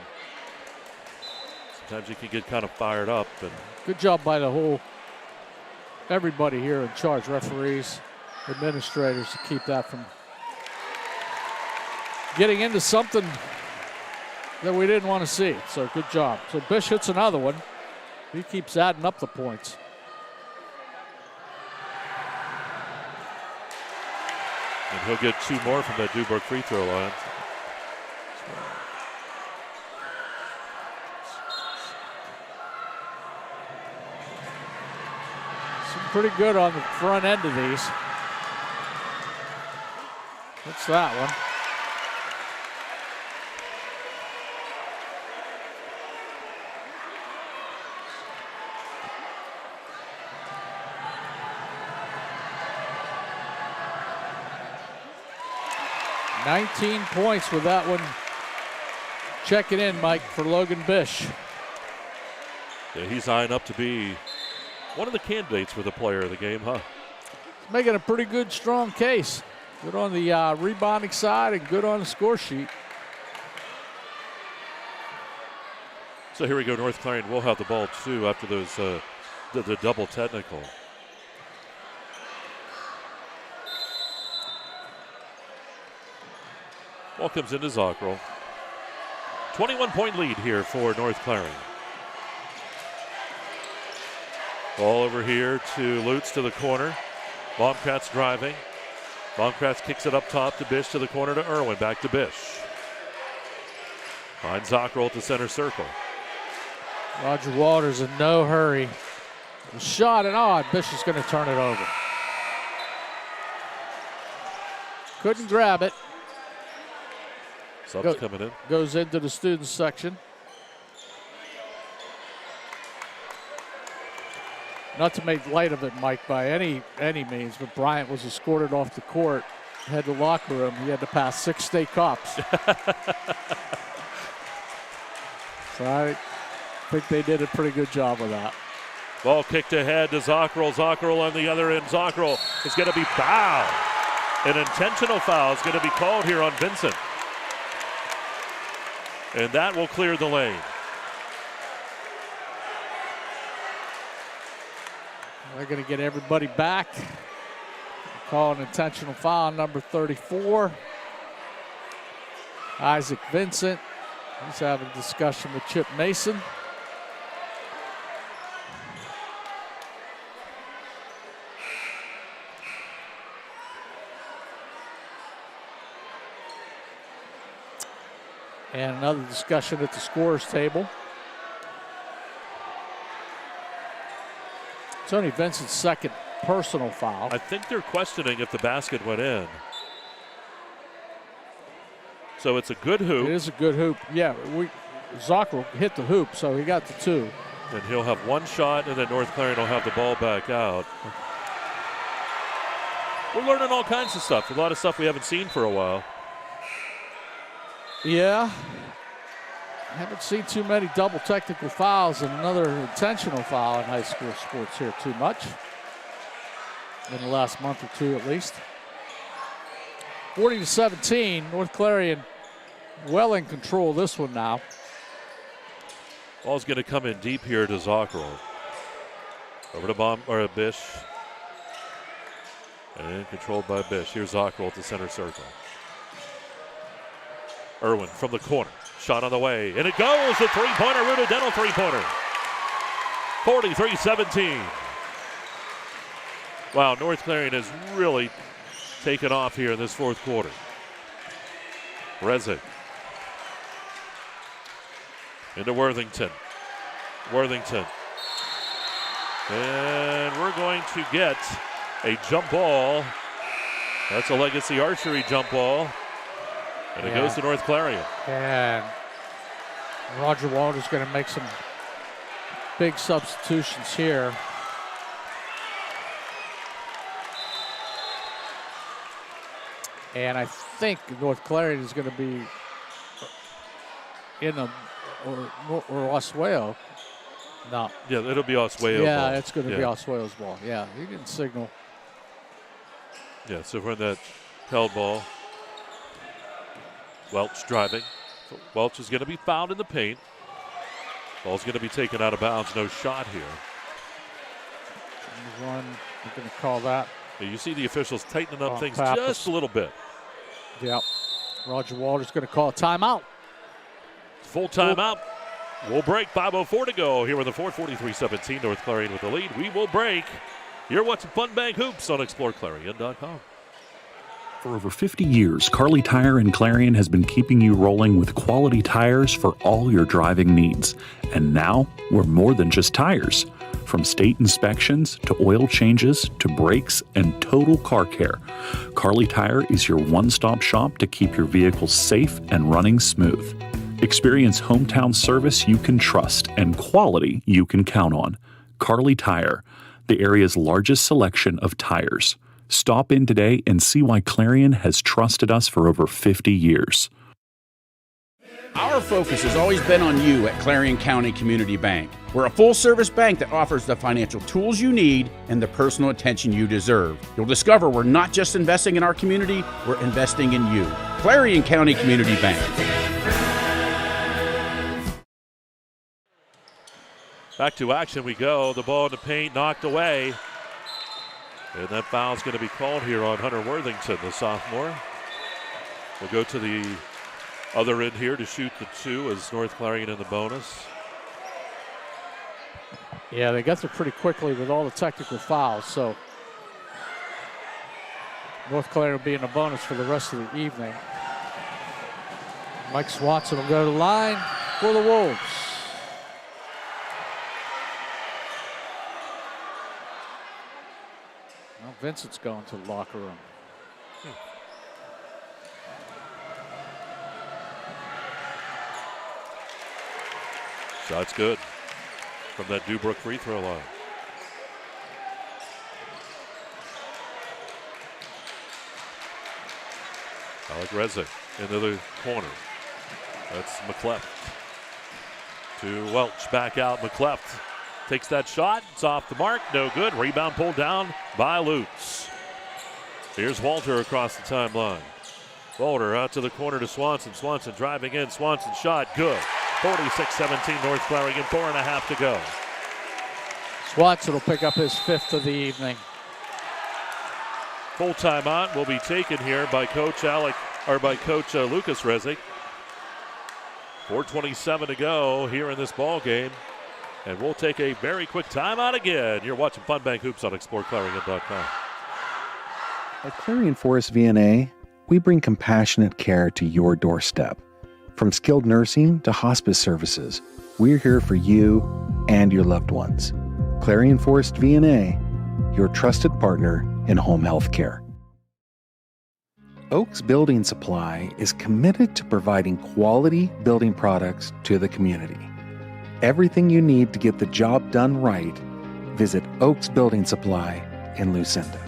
sometimes you can get kind of fired up. And good job by everybody here in charge, referees, administrators, to keep that from getting into something that we didn't want to see. So good job. So Bish hits another one. He keeps adding up the points. And he'll get 2 more from that Dubourg free throw line. Pretty good on the front end of these. What's that one? $19 points with that one. Checking in, Mike, for Logan Bish. Yeah, he's eyeing up to be one of the candidates for the player of the game, huh? He's making a pretty good, strong case. Good on the rebounding side and good on the score sheet. So here we go. North Clarion will have the ball, too, after those the double technical. Ball comes into Zockrell. 21-point lead here for North Clarion. Ball over here to Lutz to the corner. Baumkratz driving. Baumkratz kicks it up top to Bish to the corner to Irwin. Back to Bish. Finds Zockrell at the center circle. Roger Waters in no hurry. The shot and on. Bish is going to turn it over. Couldn't grab it. Subs coming in. Goes into the students section. Not to make light of it, Mike, by any means, but Bryant was escorted off the court, head to the locker room. He had to pass 6 state cops. So I think they did a pretty good job of that. Ball kicked ahead to Zockrell. Zockrell on the other end. Zockrell is going to be fouled. An intentional foul is going to be called here on Vincent. And that will clear the lane. They're going to get everybody back. Call an intentional foul, number 34. Isaac Vincent. He's having a discussion with Chip Mason. And another discussion at the scorer's table. Tony Vincent's second personal foul. I think they're questioning if the basket went in. So it's a good hoop. It is a good hoop. Yeah, Zockerl hit the hoop, so he got the 2. And he'll have one shot, and then North Clarion will have the ball back out. We're learning all kinds of stuff. A lot of stuff we haven't seen for a while. Yeah. I haven't seen too many double technical fouls and another intentional foul in high school sports here too much. In the last month or two at least. 40-17, North Clarion well in control of this one now. Ball's going to come in deep here to Zockerl. Over to Bish. And controlled by Bish. Here's Zockerl at the center circle. Irwin from the corner. Shot on the way. And it goes. A three-pointer. Rudidental three-pointer. 43-17. Wow, North Clarion has really taken off here in this fourth quarter. Rezek. Into Worthington. And we're going to get a jump ball. That's a Legacy Archery jump ball. And it goes to North Clarion. And Roger Walter's going to make some big substitutions here. And I think North Clarion is going to be in a or Oswayo. No. Yeah, it'll be Oswayo. Yeah, ball. it's going to be Oswayo's ball. Yeah, he didn't signal. Yeah, so we're in that held ball. Welch driving. So Welch is going to be fouled in the paint. Ball's going to be taken out of bounds. No shot here. One, we're going to call that. You see the officials tightening up things Pappas. just a little bit. Yep. Roger Walter's going to call a timeout. Full timeout. We'll break. 5:04 to go here in the fourth. 43-17. North Clarion with the lead. We will break. You're watching Fun Bank Hoops on exploreClarion.com. For over 50 years, Carly Tire in Clarion has been keeping you rolling with quality tires for all your driving needs. And now, we're more than just tires. From state inspections to oil changes to brakes and total car care, Carly Tire is your one-stop shop to keep your vehicle safe and running smooth. Experience hometown service you can trust and quality you can count on. Carly Tire, the area's largest selection of tires. Stop in today and see why Clarion has trusted us for over 50 years. Our focus has always been on you at Clarion County Community Bank. We're a full-service bank that offers the financial tools you need and the personal attention you deserve. You'll discover we're not just investing in our community, we're investing in you. Clarion County Community Bank. Back to action we go. The ball in the paint knocked away. And that foul's going to be called here on Hunter Worthington, the sophomore. We'll go to the other end here to shoot the 2 as North Clarion in the bonus. Yeah, they got there pretty quickly with all the technical fouls, so North Clarion will be in the bonus for the rest of the evening. Mike Swanson will go to the line for the Wolves. Well, Vincent's going to the locker room. Shot's good from that Dubrook free throw line. Alec Rezek into the corner. That's McCleft. To Welch, back out. McCleft takes that shot. It's off the mark. No good. Rebound pulled down by Lutz. Here's Walter across the timeline. Walter out to the corner to Swanson. Swanson driving in. Swanson shot. Good. 46-17 North Clarion. 4.5 to go. Swanson will pick up his 5th of the evening. Full timeout will be taken here by Coach Lucas Rezek. 4:27 to go here in this ball game. And we'll take a very quick timeout again. You're watching Fun Bank Hoops on exploreClarion.com. At Clarion Forest VNA, we bring compassionate care to your doorstep. From skilled nursing to hospice services, we're here for you and your loved ones. Clarion Forest VNA, your trusted partner in home health care. Oaks Building Supply is committed to providing quality building products to the community. Everything you need to get the job done right, visit Oaks Building Supply in Lucinda.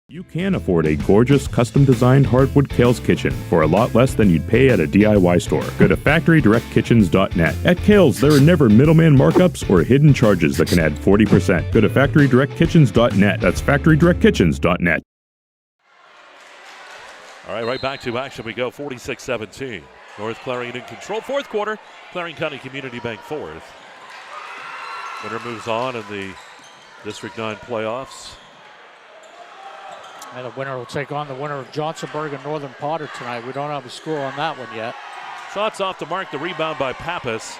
You can afford a gorgeous, custom-designed hardwood Kale's kitchen for a lot less than you'd pay at a DIY store. Go to FactoryDirectKitchens.net. At Kale's, there are never middleman markups or hidden charges that can add 40%. Go to FactoryDirectKitchens.net. That's FactoryDirectKitchens.net. All right back to action we go, 46-17. North Clarion in control. Fourth quarter, Clarion County Community Bank fourth. Winner moves on in the District 9 playoffs. And the winner will take on the winner of Johnsonburg and Northern Potter tonight. We don't have a score on that one yet. Shots off the mark, the rebound by Pappas.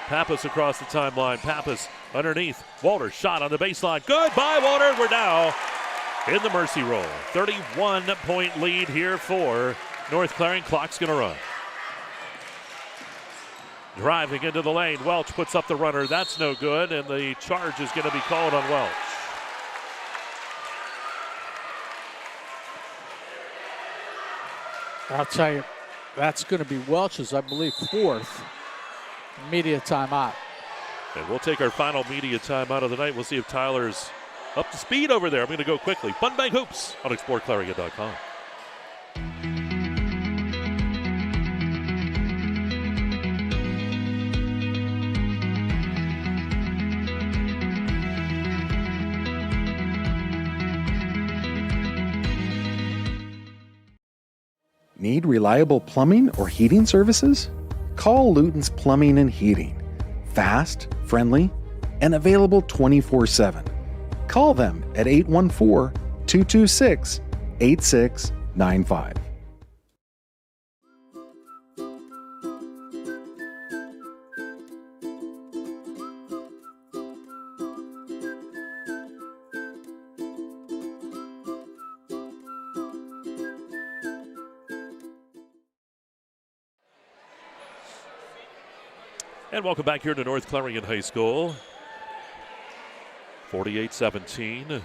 Pappas across the timeline. Pappas underneath. Walter shot on the baseline. Goodbye, Walter. We're now in the mercy roll. 31-point lead here for North Clarion. Clock's going to run. Driving into the lane. Welch puts up the runner. That's no good, and the charge is going to be called on Welch. I'll tell you, that's going to be Welch's, I believe, fourth media timeout. And we'll take our final media timeout of the night. We'll see if Tyler's up to speed over there. I'm going to go quickly. Fun Bank Hoops on exploreClarion.com. Need reliable plumbing or heating services? Call Luton's Plumbing and Heating. Fast, friendly, and available 24/7. Call them at 814-226-8695. And welcome back here to North Clarion High School. 48-17.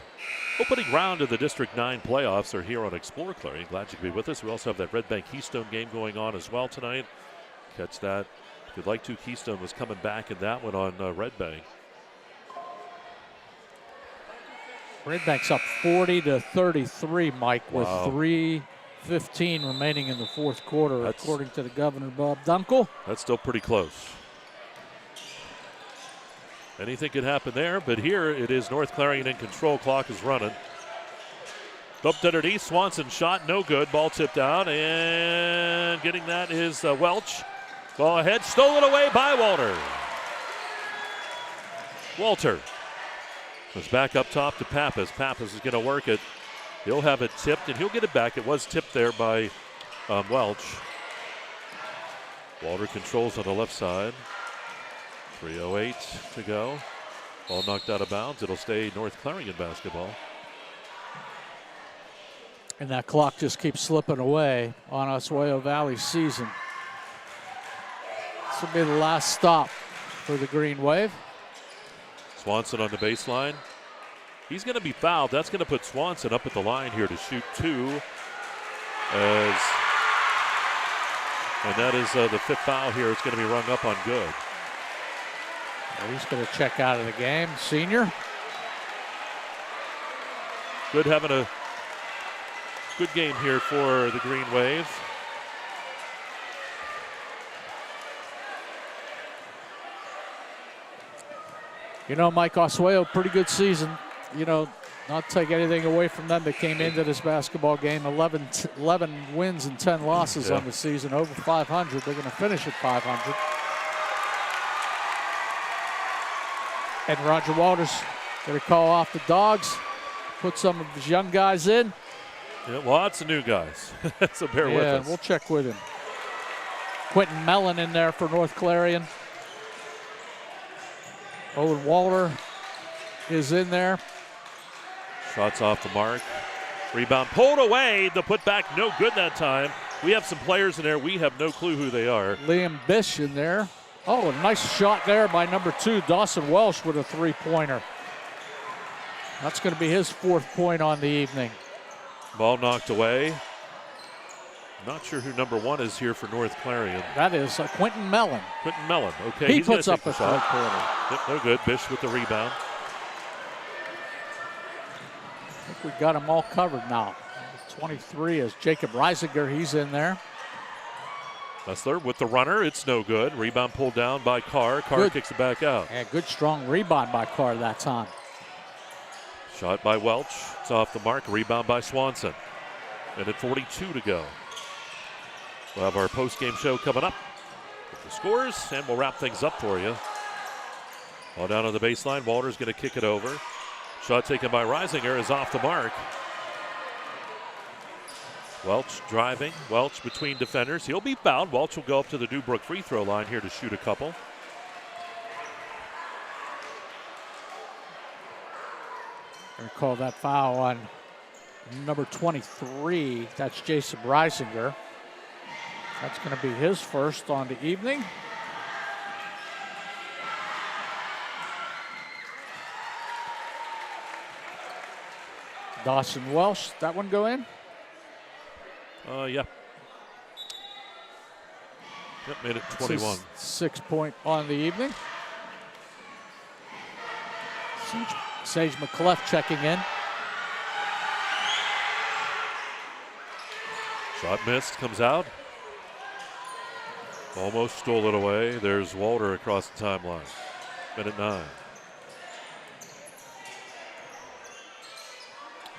Opening round of the District 9 playoffs are here on Explore Clarion. Glad you could be with us. We also have that Red Bank Keystone game going on as well tonight. Catch that if you'd like to. Keystone was coming back in that one on Red Bank. Red Bank's up 40-33, Mike, with 3:15 remaining in the fourth quarter, according to the governor, Bob Dunkel. That's still pretty close. Anything could happen there, but here it is North Clarion in control. Clock is running. Bumped underneath. Swanson shot, no good. Ball tipped out, and getting that is Welch. Ball ahead, stolen away by Walter. Walter was back up top to Pappas. Pappas is going to work it. He'll have it tipped, and he'll get it back. It was tipped there by Welch. Walter controls on the left side. 3:08 to go. Ball knocked out of bounds. It'll stay North Clarion basketball. And that clock just keeps slipping away on Oswayo Valley's season. This will be the last stop for the Green Wave. Swanson on the baseline. He's going to be fouled. That's going to put Swanson up at the line here to shoot two. And that is the fifth foul here. It's going to be rung up on good. Well, he's going to check out of the game. Senior. Good having a good game here for the Green Wave. You know, Mike, Oswayo, pretty good season. You know, not take anything away from them. They came into this basketball game 11 wins and 10 losses on the season, over 500. They're going to finish at 500. And Roger Walters going to call off the dogs, put some of his young guys in. Yeah, lots of new guys, so bear with us. Yeah, we'll check with him. Quentin Mellon in there for North Clarion. Owen Walter is in there. Shots off the mark. Rebound pulled away. The putback no good that time. We have some players in there. We have no clue who they are. Liam Bish in there. Oh, a nice shot there by number 2, Dawson Welsh, with a three-pointer. That's going to be his 4th point on the evening. Ball knocked away. Not sure who number 1 is here for North Clarion. That is Quentin Mellon. Quentin Mellon, okay. He puts up a three-pointer. Yep, no good. Bish with the rebound. I think we got them all covered now. 23 is Jacob Reisinger. He's in there. Lessler with the runner. It's no good. Rebound pulled down by Carr. Carr kicks it back out. Yeah, good strong rebound by Carr that time. Shot by Welch. It's off the mark. Rebound by Swanson. And at 42 to go. We'll have our post-game show coming up with the scores, and we'll wrap things up for you. Ball down on the baseline. Walter's going to kick it over. Shot taken by Reisinger is off the mark. Welch driving. Welch between defenders. He'll be fouled. Welch will go up to the Dubrook free throw line here to shoot a couple. Going to call that foul on number 23. That's Jason Reisinger. That's going to be his first on the evening. Dawson Welsh, that one go in? Yeah. Yep, made it 21. 6-point on the evening. Sage McClellan checking in. Shot missed, comes out. Almost stole it away. There's Walter across the timeline. Minute 9.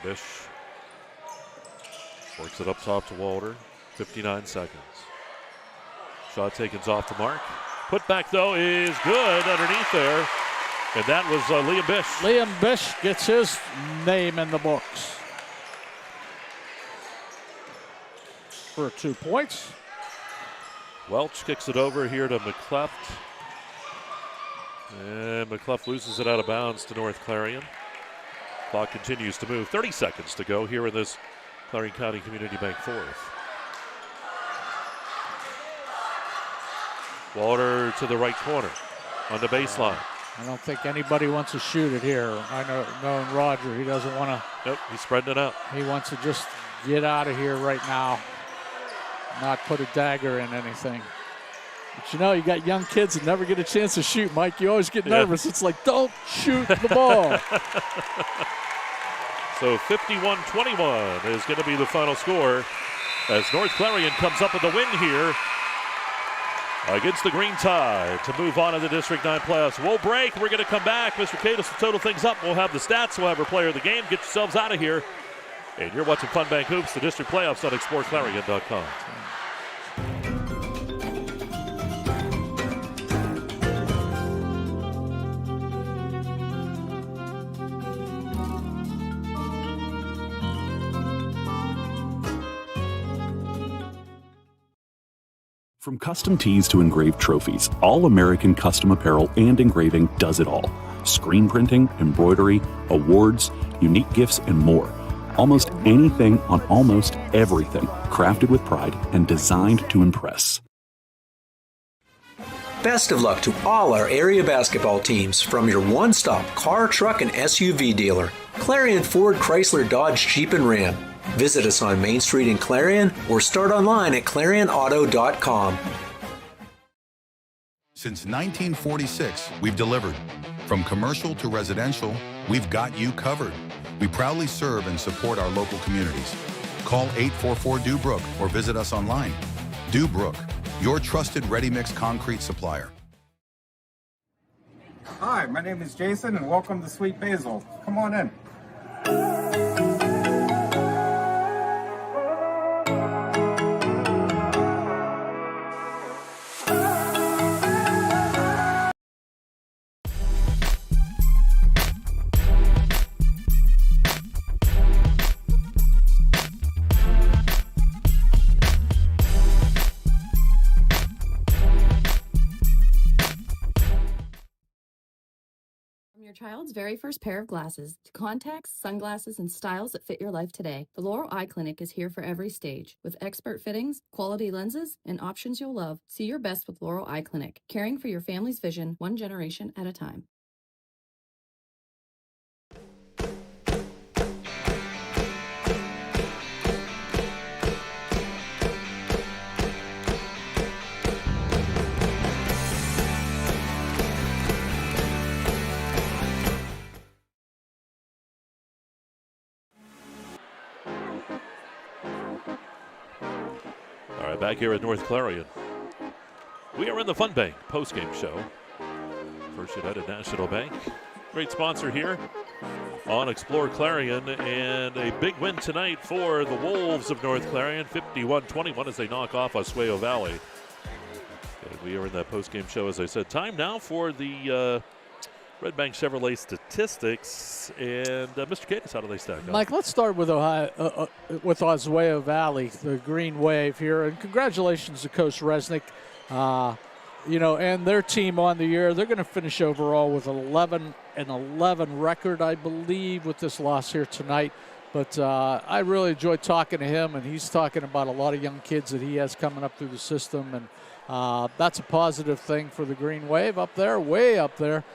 Bish works it up top to Walter. 59 seconds. Shot taken's off the mark. Put back, though, is good underneath there. And that was Liam Bish. Liam Bish gets his name in the books for 2 points. Welch kicks it over here to McClellan. And McClellan loses it out of bounds to North Clarion. Clock continues to move. 30 seconds to go here in this Clarion County Community Bank 4th. Walter to the right corner on the baseline. I don't think anybody wants to shoot it here. I know, knowing Roger, he doesn't want to. Nope, he's spreading it out. He wants to just get out of here right now, not put a dagger in anything. But you know, you got young kids that never get a chance to shoot, Mike. You always get nervous. It's like, don't shoot the ball. So 51-21 is going to be the final score as North Clarion comes up with the win here against the Green Tide to move on to the District 9 playoffs. We'll break. We're going to come back. Mr. Cadis will total things up. We'll have the stats. We'll have our player of the game. Get yourselves out of here. And you're watching Fun Bank Hoops, the District Playoffs on exploreClarion.com. From custom tees to engraved trophies, All American Custom Apparel and Engraving does it all. Screen printing, embroidery, awards, unique gifts, and more. Almost anything on almost everything, crafted with pride and designed to impress. Best of luck to all our area basketball teams from your one-stop car, truck, and SUV dealer, Clarion Ford Chrysler Dodge Jeep and Ram. Visit us on Main Street in Clarion or start online at exploreClarion.com. Since 1946, we've delivered. From commercial to residential, we've got you covered. We proudly serve and support our local communities. Call 844-DUBROOK or visit us online. DUBROOK, your trusted ready-mix concrete supplier. Hi, my name is Jason, and welcome to Sweet Basil. Come on in. your child's very first pair of glasses to contacts, sunglasses, and styles that fit your life today. The Laurel Eye Clinic is here for every stage with expert fittings, quality lenses, and options you'll love. See your best with Laurel Eye Clinic, caring for your family's vision one generation at a time. All right, back here at North Clarion. We are in the Fun Bank postgame show. First United National Bank, great sponsor here on exploreClarion, and a big win tonight for the Wolves of North Clarion, 51-21 as they knock off Oswayo Valley. And we are in that postgame show, as I said. Time now for the Red Bank Chevrolet statistics, and Mr. Cadis, how do they stack up? Mike, let's start with Oswayo Valley, the Green Wave here, and congratulations to Coach Resnick, and their team on the year. They're going to finish overall with 11-11 record, I believe, with this loss here tonight. But I really enjoyed talking to him, and he's talking about a lot of young kids that he has coming up through the system, and that's a positive thing for the Green Wave up there, way up there.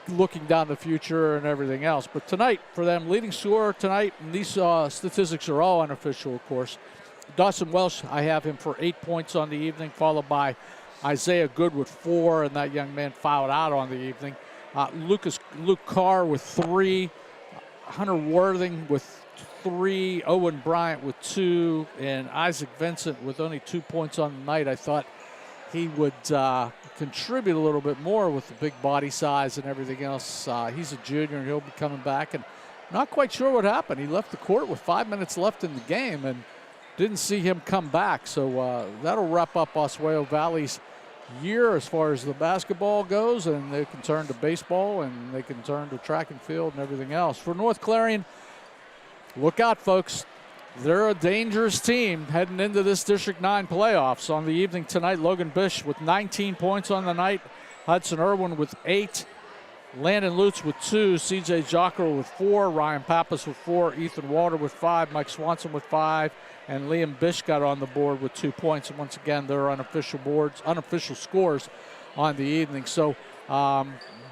Looking down the future and everything else. But tonight, for them, leading scorer tonight, and these statistics are all unofficial, of course. Dawson Welsh, I have him for 8 points on the evening, followed by Isaiah Good with 4, and that young man fouled out on the evening. Luke Carr with 3, Hunter Worthing with 3, Owen Bryant with 2, and Isaac Vincent with only 2 points on the night. I thought he would contribute a little bit more with the big body size and everything else. He's a junior, and he'll be coming back. And not quite sure what happened. He left the court with 5 minutes left in the game and didn't see him come back. So that'll wrap up Oswayo Valley's year as far as the basketball goes, and they can turn to baseball, and they can turn to track and field and everything else. For North Clarion, look out, folks. They're a dangerous team heading into this District 9 playoffs. On the evening tonight, Logan Bish with 19 points on the night, Hudson Irwin with 8, Landon Lutz with 2, CJ Jockerell with 4, Ryan Pappas with 4, Ethan Walter with 5, Mike Swanson with 5, and Liam Bish got on the board with 2 points. And once again, they're unofficial scores on the evening. So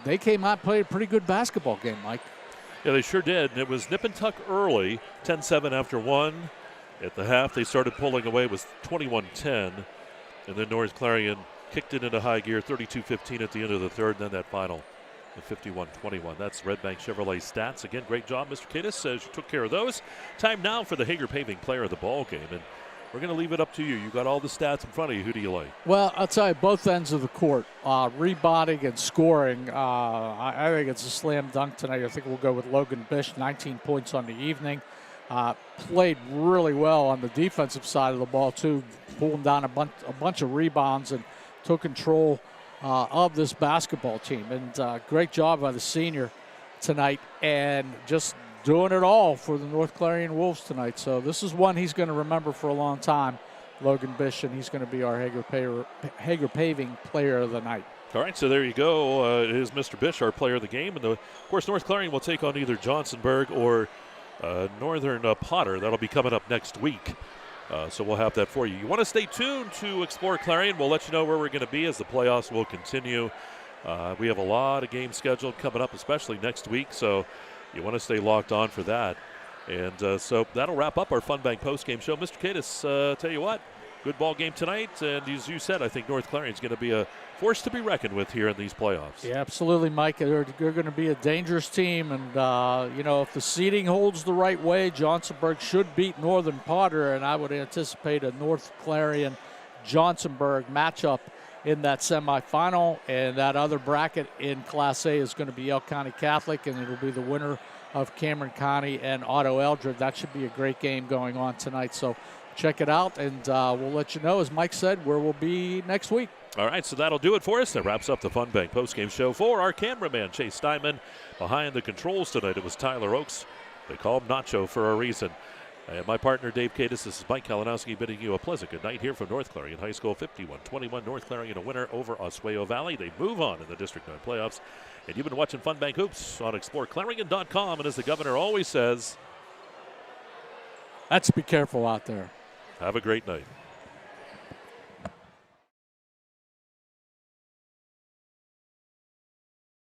they came out and played a pretty good basketball game, Mike. Yeah, they sure did. And it was nip and tuck early, 10-7 after 1. At the half, they started pulling away. It was 21-10. And then North Clarion kicked it into high gear, 32-15 at the end of the third. And then that final, the 51-21. That's Red Bank Chevrolet stats. Again, great job, Mr. Cadis, as you took care of those. Time now for the Hager Paving player of the ball game. And we're going to leave it up to you. You got all the stats in front of you. Who do you like? Well, I'll tell you, both ends of the court, rebounding and scoring, I think it's a slam dunk tonight. I think we'll go with Logan Bish, 19 points on the evening. Played really well on the defensive side of the ball, too, pulling down a bunch of rebounds and took control of this basketball team. And great job by the senior tonight, and just doing it all for the North Clarion Wolves tonight. So this is one he's going to remember for a long time, Logan Bish, and he's going to be our Hager Paving player of the night. All right, so there you go. It is Mr. Bish, our player of the game. And, of course, North Clarion will take on either Johnsonburg or Northern Potter. That'll be coming up next week. So we'll have that for you. You want to stay tuned to Explore Clarion. We'll let you know where we're going to be as the playoffs will continue. We have a lot of games scheduled coming up, especially next week. So you want to stay locked on for that. And so that'll wrap up our Fun Bank postgame show. Mr. Cadis, tell you what, good ball game tonight. And as you said, I think North Clarion is going to be a force to be reckoned with here in these playoffs. Yeah, absolutely, Mike. They're going to be a dangerous team. And, if the seeding holds the right way, Johnsonburg should beat Northern Potter. And I would anticipate a North Clarion-Johnsonburg matchup in that semifinal. And that other bracket in Class A is going to be Elk County Catholic, and it'll be the winner of Cameron County and Otto Eldred. That should be a great game going on tonight. So check it out, and we'll let you know, as Mike said, where we'll be next week. All right, so that'll do it for us. That wraps up the Fun Bank postgame show for our cameraman, Chase Steinman. Behind the controls tonight, it was Tyler Oakes. They call him Nacho for a reason. And my partner, Dave Kadis, this is Mike Kalinowski bidding you a pleasant good night here from North Clarion High School. 51-21, North Clarion a winner over Oswayo Valley. They move on in the District 9 playoffs. And you've been watching Fun Bank Hoops on exploreClarion.com. And as the governor always says, let's be careful out there. Have a great night.